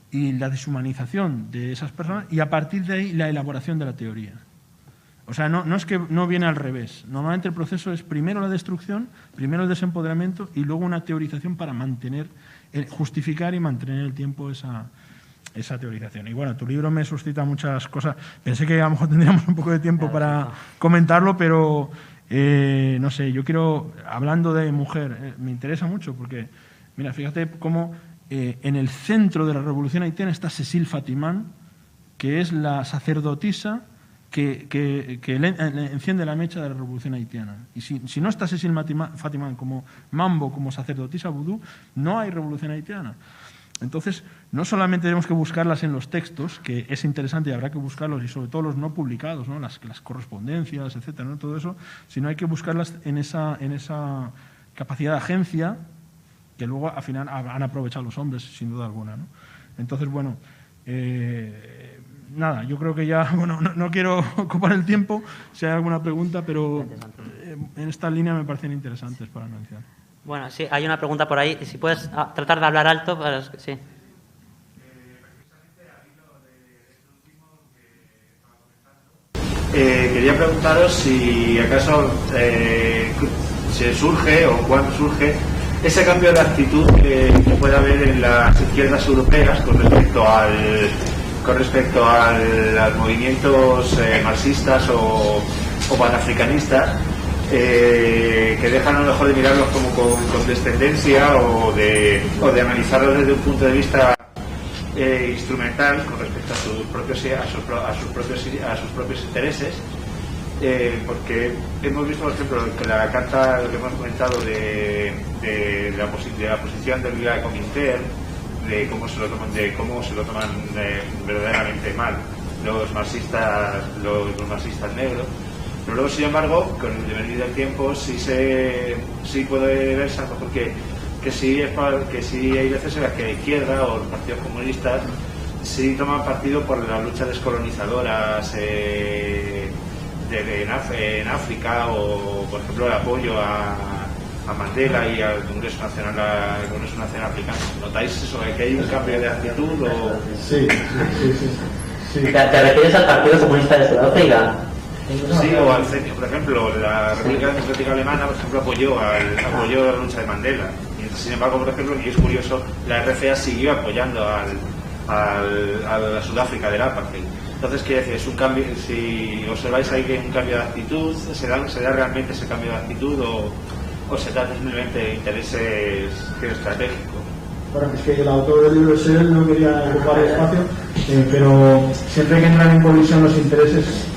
y la deshumanización de esas personas, y a partir de ahí la elaboración de la teoría. O sea, no es que no viene al revés. Normalmente el proceso es primero la destrucción, primero el desempoderamiento y luego una teorización para mantener, justificar y mantener en el tiempo esa teorización. Y bueno, tu libro me suscita muchas cosas. Pensé que a lo mejor tendríamos un poco de tiempo para comentarlo, pero no sé, yo quiero, hablando de mujer, me interesa mucho porque, mira, fíjate cómo en el centro de la revolución haitiana está Cécile Fatimán, que es la sacerdotisa que enciende la mecha de la revolución haitiana. Y si no está Cécile Fatimán como mambo, como sacerdotisa vudú, no hay revolución haitiana. Entonces, no solamente tenemos que buscarlas en los textos, que es interesante y habrá que buscarlos, y sobre todo los no publicados, ¿no? Las correspondencias, etcétera, ¿no? Todo eso, sino hay que buscarlas en esa capacidad de agencia que luego al final han aprovechado los hombres, sin duda alguna, ¿no? Entonces, bueno, nada, yo creo que ya, bueno, no quiero ocupar el tiempo si hay alguna pregunta, pero en esta línea me parecen interesantes para analizar. Bueno, sí, hay una pregunta por ahí. Si puedes tratar de hablar alto, sí. Quería preguntaros si acaso se surge o cuándo surge ese cambio de actitud que puede haber en las izquierdas europeas con respecto a los movimientos marxistas o panafricanistas, que dejan a lo mejor de mirarlos como con descendencia o de analizarlos desde un punto de vista instrumental con respecto a sus propios intereses, porque hemos visto, por ejemplo, que la carta que hemos comentado de la posición del Liga de Comintern, de cómo se lo toman verdaderamente mal los marxistas negros. Pero luego, sin embargo, con el devenir del tiempo sí puede verse a lo mejor que sí hay veces en las que la izquierda o los partidos comunistas sí toman partido por la lucha descolonizadoras en África, o por ejemplo el apoyo a Mandela y al Congreso Nacional Africano. ¿Notáis eso, que hay un cambio de actitud? Sí. ¿Te refieres al Partido Comunista de Sudáfrica? Sí, o al CENIO, por ejemplo, la República Democrática Alemana, por ejemplo, apoyó la lucha de Mandela. Y, sin embargo, por ejemplo, y es curioso, la RFA siguió apoyando a la Sudáfrica del apartheid. Entonces, quiere decir, es un cambio, si observáis ahí que hay un cambio de actitud, ¿se da realmente ese cambio de actitud o se trata simplemente de intereses geoestratégicos? Bueno, es que el autor del libro es él, no quería ocupar el espacio, pero siempre que entran en colisión los intereses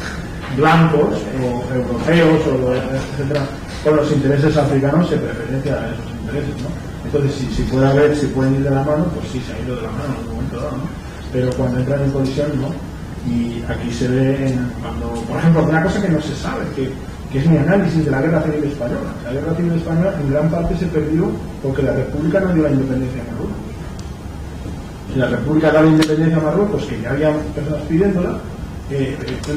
blancos o europeos o etcétera con los intereses africanos, se preferencia a esos intereses, ¿no? Entonces si pueden ir de la mano, pues sí, se ha ido de la mano en un momento dado, ¿no? Pero cuando entran en colisión, no. Y aquí se ve cuando, por ejemplo, una cosa que no se sabe, que es mi análisis de la Guerra Civil Española. La Guerra Civil Española en gran parte se perdió porque la República no dio la independencia a Marruecos. Si la República da la independencia a Marruecos, que ya había personas pidiéndola,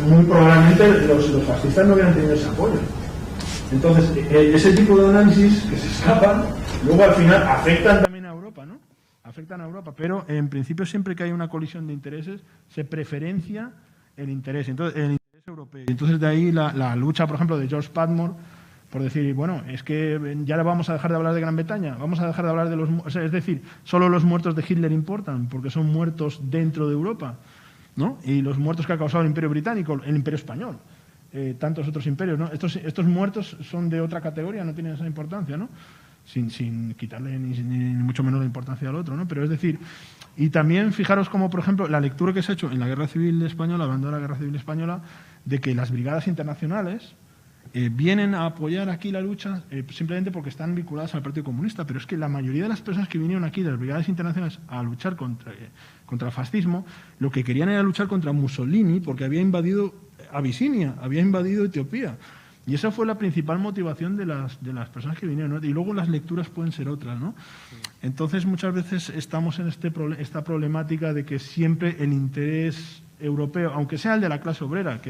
muy probablemente los fascistas no hubieran tenido ese apoyo. Entonces, ese tipo de análisis que se escapan, luego al final afectan también a Europa, ¿no? Afectan a Europa, pero en principio siempre que hay una colisión de intereses se preferencia el interés, entonces el interés europeo. Entonces de ahí la lucha, por ejemplo, de George Padmore por decir, bueno, es que ya vamos a dejar de hablar de Gran Bretaña, vamos a dejar de hablar de los... O sea, es decir, solo los muertos de Hitler importan, porque son muertos dentro de Europa, ¿no? Y los muertos que ha causado el Imperio Británico, el Imperio Español, tantos otros imperios, ¿no? Estos muertos son de otra categoría, no tienen esa importancia, ¿no? Sin quitarle ni mucho menos la importancia al otro, ¿no? Pero es decir, y también fijaros como, por ejemplo, la lectura que se ha hecho en la Guerra Civil Española, hablando de la Guerra Civil Española, de que las brigadas internacionales vienen a apoyar aquí la lucha simplemente porque están vinculadas al Partido Comunista, pero es que la mayoría de las personas que vinieron aquí de las brigadas internacionales a luchar contra el fascismo, lo que querían era luchar contra Mussolini porque había invadido Abisinia, había invadido Etiopía. Y esa fue la principal motivación de las personas que vinieron, ¿no? Y luego las lecturas pueden ser otras, ¿no? Entonces, muchas veces estamos en esta problemática de que siempre el interés europeo, aunque sea el de la clase obrera,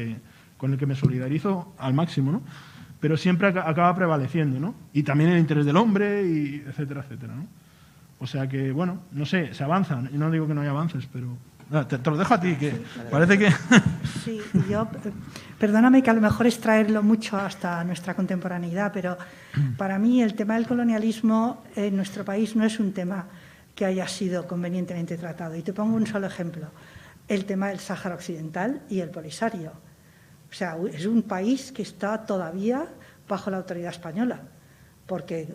con el que me solidarizo al máximo, ¿no? Pero siempre acaba prevaleciendo, ¿no? Y también el interés del hombre, y etcétera, etcétera, ¿no? O sea que, bueno, no sé, se avanza. Y no digo que no haya avances, pero... Te lo dejo a ti, que parece que... Sí, yo, perdóname que a lo mejor es traerlo mucho hasta nuestra contemporaneidad, pero para mí el tema del colonialismo en nuestro país no es un tema que haya sido convenientemente tratado. Y te pongo un solo ejemplo, el tema del Sáhara Occidental y el Polisario. O sea, es un país que está todavía bajo la autoridad española, porque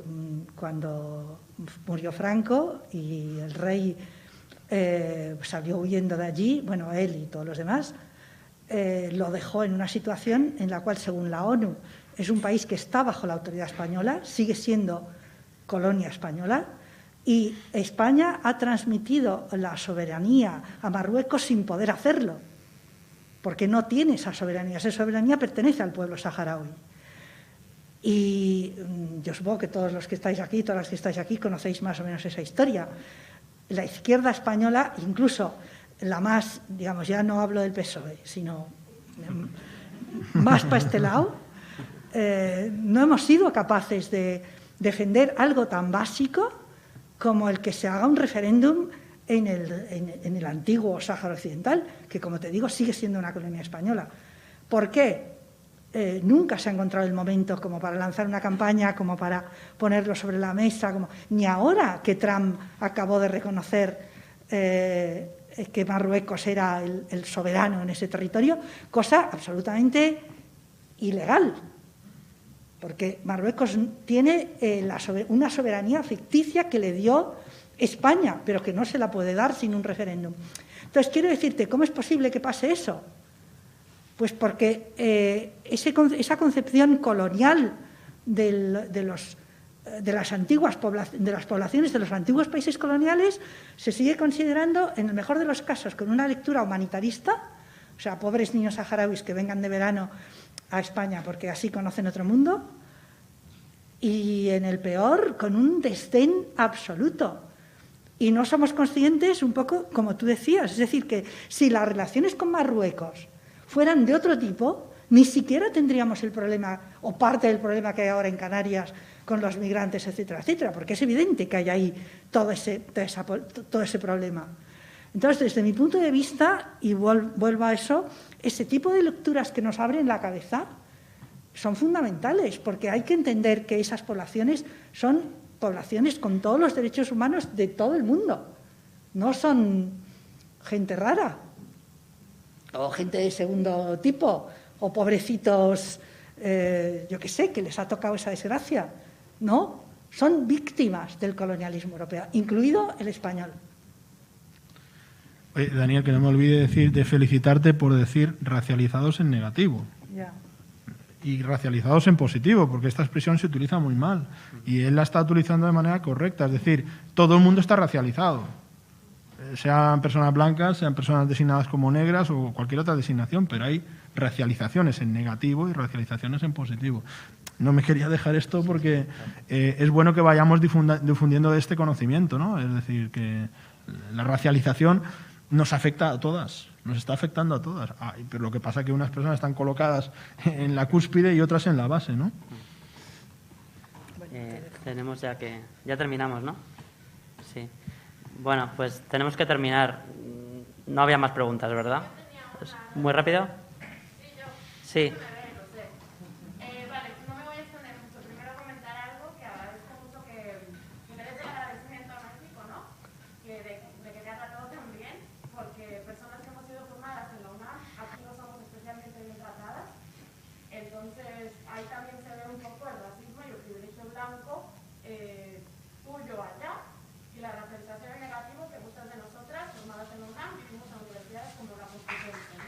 cuando murió Franco y el rey... salió huyendo de allí, bueno, él y todos los demás, lo dejó en una situación en la cual, según la ONU, es un país que está bajo la autoridad española, sigue siendo colonia española, y España ha transmitido la soberanía a Marruecos sin poder hacerlo, porque no tiene esa soberanía pertenece al pueblo saharaui. Y yo supongo que todos los que estáis aquí, todas las que estáis aquí, conocéis más o menos esa historia. La izquierda española, incluso la más, digamos, ya no hablo del PSOE, sino más para este lado, no hemos sido capaces de defender algo tan básico como el que se haga un referéndum en el antiguo Sáhara Occidental, que, como te digo, sigue siendo una colonia española. ¿Por qué? Nunca se ha encontrado el momento como para lanzar una campaña, como para ponerlo sobre la mesa, ni ahora que Trump acabó de reconocer que Marruecos era el soberano en ese territorio, cosa absolutamente ilegal, porque Marruecos tiene una soberanía ficticia que le dio España, pero que no se la puede dar sin un referéndum. Entonces, quiero decirte, ¿cómo es posible que pase eso? Pues porque esa concepción colonial de las poblaciones de los antiguos países coloniales se sigue considerando, en el mejor de los casos, con una lectura humanitarista, o sea, pobres niños saharauis que vengan de verano a España porque así conocen otro mundo, y en el peor, con un desdén absoluto. Y no somos conscientes, un poco como tú decías, es decir, que si las relaciones con Marruecos fueran de otro tipo, ni siquiera tendríamos el problema o parte del problema que hay ahora en Canarias con los migrantes, etcétera, etcétera, porque es evidente que hay ahí todo ese problema. Entonces, desde mi punto de vista, y vuelvo a eso, ese tipo de lecturas que nos abren la cabeza son fundamentales, porque hay que entender que esas poblaciones son poblaciones con todos los derechos humanos de todo el mundo. No son gente rara, o gente de segundo tipo, o pobrecitos, yo qué sé, que les ha tocado esa desgracia. No, son víctimas del colonialismo europeo, incluido el español. Oye, Daniel, que no me olvide de felicitarte por decir racializados en negativo. Ya. Y racializados en positivo, porque esta expresión se utiliza muy mal. Y él la está utilizando de manera correcta, es decir, todo el mundo está racializado. Sean personas blancas, sean personas designadas como negras o cualquier otra designación, pero hay racializaciones en negativo y racializaciones en positivo. No me quería dejar esto porque es bueno que vayamos difundiendo este conocimiento, ¿no? Es decir, que la racialización nos afecta a todas, nos está afectando a todas. Pero lo que pasa es que unas personas están colocadas en la cúspide y otras en la base, ¿no? Tenemos ya terminamos, ¿no? Sí. Bueno, pues tenemos que terminar. No había más preguntas, ¿verdad? ¿Muy rápido? Sí. Vale, no me voy a extender mucho. blanco tuyo allá, y la racialización es negativo que muchas de nosotras, formadas en UNAM, vivimos en universidades como la Complutense, ¿no?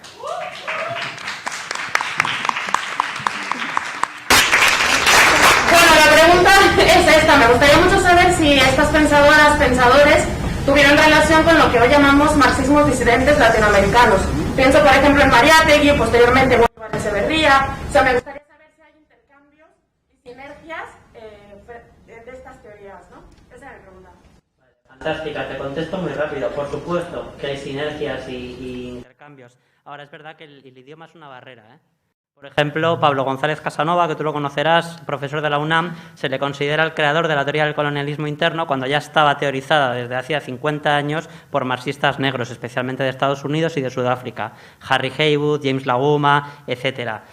Bueno, la pregunta es esta. Me gustaría mucho saber si estas pensadoras, pensadores, tuvieron relación con lo que hoy llamamos marxismos disidentes latinoamericanos. Pienso, por ejemplo, en Mariátegui, posteriormente en Bolívar Echeverría. O sea, me gustaría saber si hay intercambios y sinergias de estas teorías, ¿no? Esa es mi pregunta. Fantástica, te contesto muy rápido. Por supuesto que hay sinergias y intercambios. Ahora, es verdad que el idioma es una barrera, ¿eh? Por ejemplo, Pablo González Casanova, que tú lo conocerás, profesor de la UNAM, se le considera el creador de la teoría del colonialismo interno cuando ya estaba teorizada desde hacía 50 años por marxistas negros, especialmente de Estados Unidos y de Sudáfrica. Harry Haywood, James Laguma, etcétera.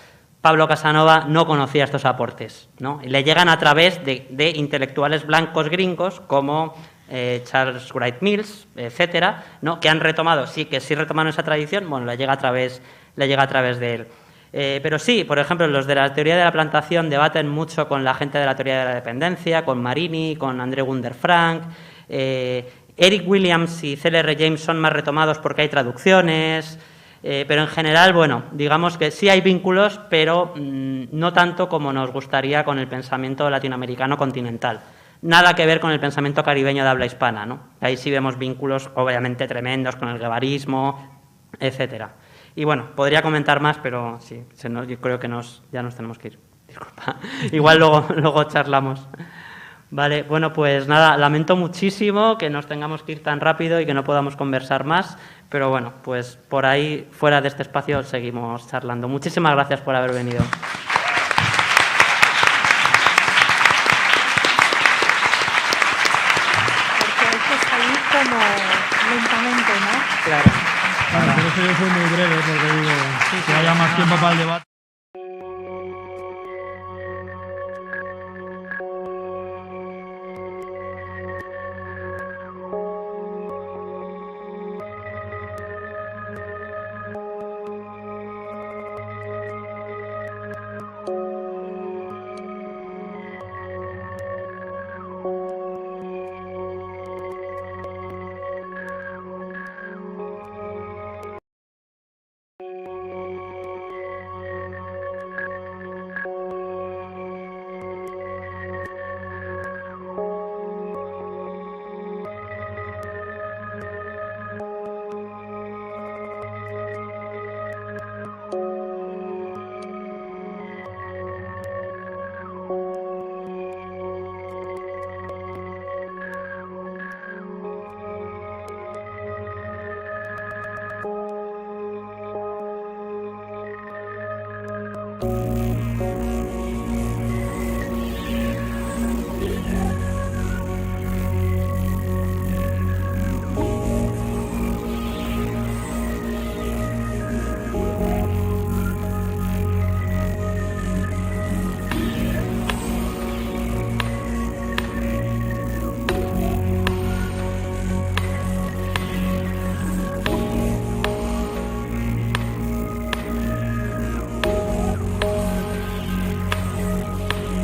Pablo Casanova no conocía estos aportes, ¿no? Y le llegan a través de intelectuales blancos gringos como Charles Wright Mills, etcétera, ¿no? Que han retomado, sí retomaron esa tradición, bueno, le llega a través de él. Pero sí, por ejemplo, los de la teoría de la plantación debaten mucho con la gente de la teoría de la dependencia, con Marini, con André Gunder Frank. Eric Williams y C.L.R. James son más retomados porque hay traducciones, pero en general, bueno, digamos que sí hay vínculos, pero no tanto como nos gustaría con el pensamiento latinoamericano continental. Nada que ver con el pensamiento caribeño de habla hispana, ¿no? Ahí sí vemos vínculos obviamente tremendos con el guevarismo, etcétera. Y bueno, podría comentar más, pero sí, yo creo que ya nos tenemos que ir. Disculpa. Igual luego charlamos. Vale, bueno, pues nada, lamento muchísimo que nos tengamos que ir tan rápido y que no podamos conversar más, pero bueno, pues por ahí, fuera de este espacio, seguimos charlando. Muchísimas gracias por haber venido. Porque hay que salir como lentamente, ¿no? Claro. Claro, por eso yo soy muy breve, porque digo que haya más tiempo para el debate.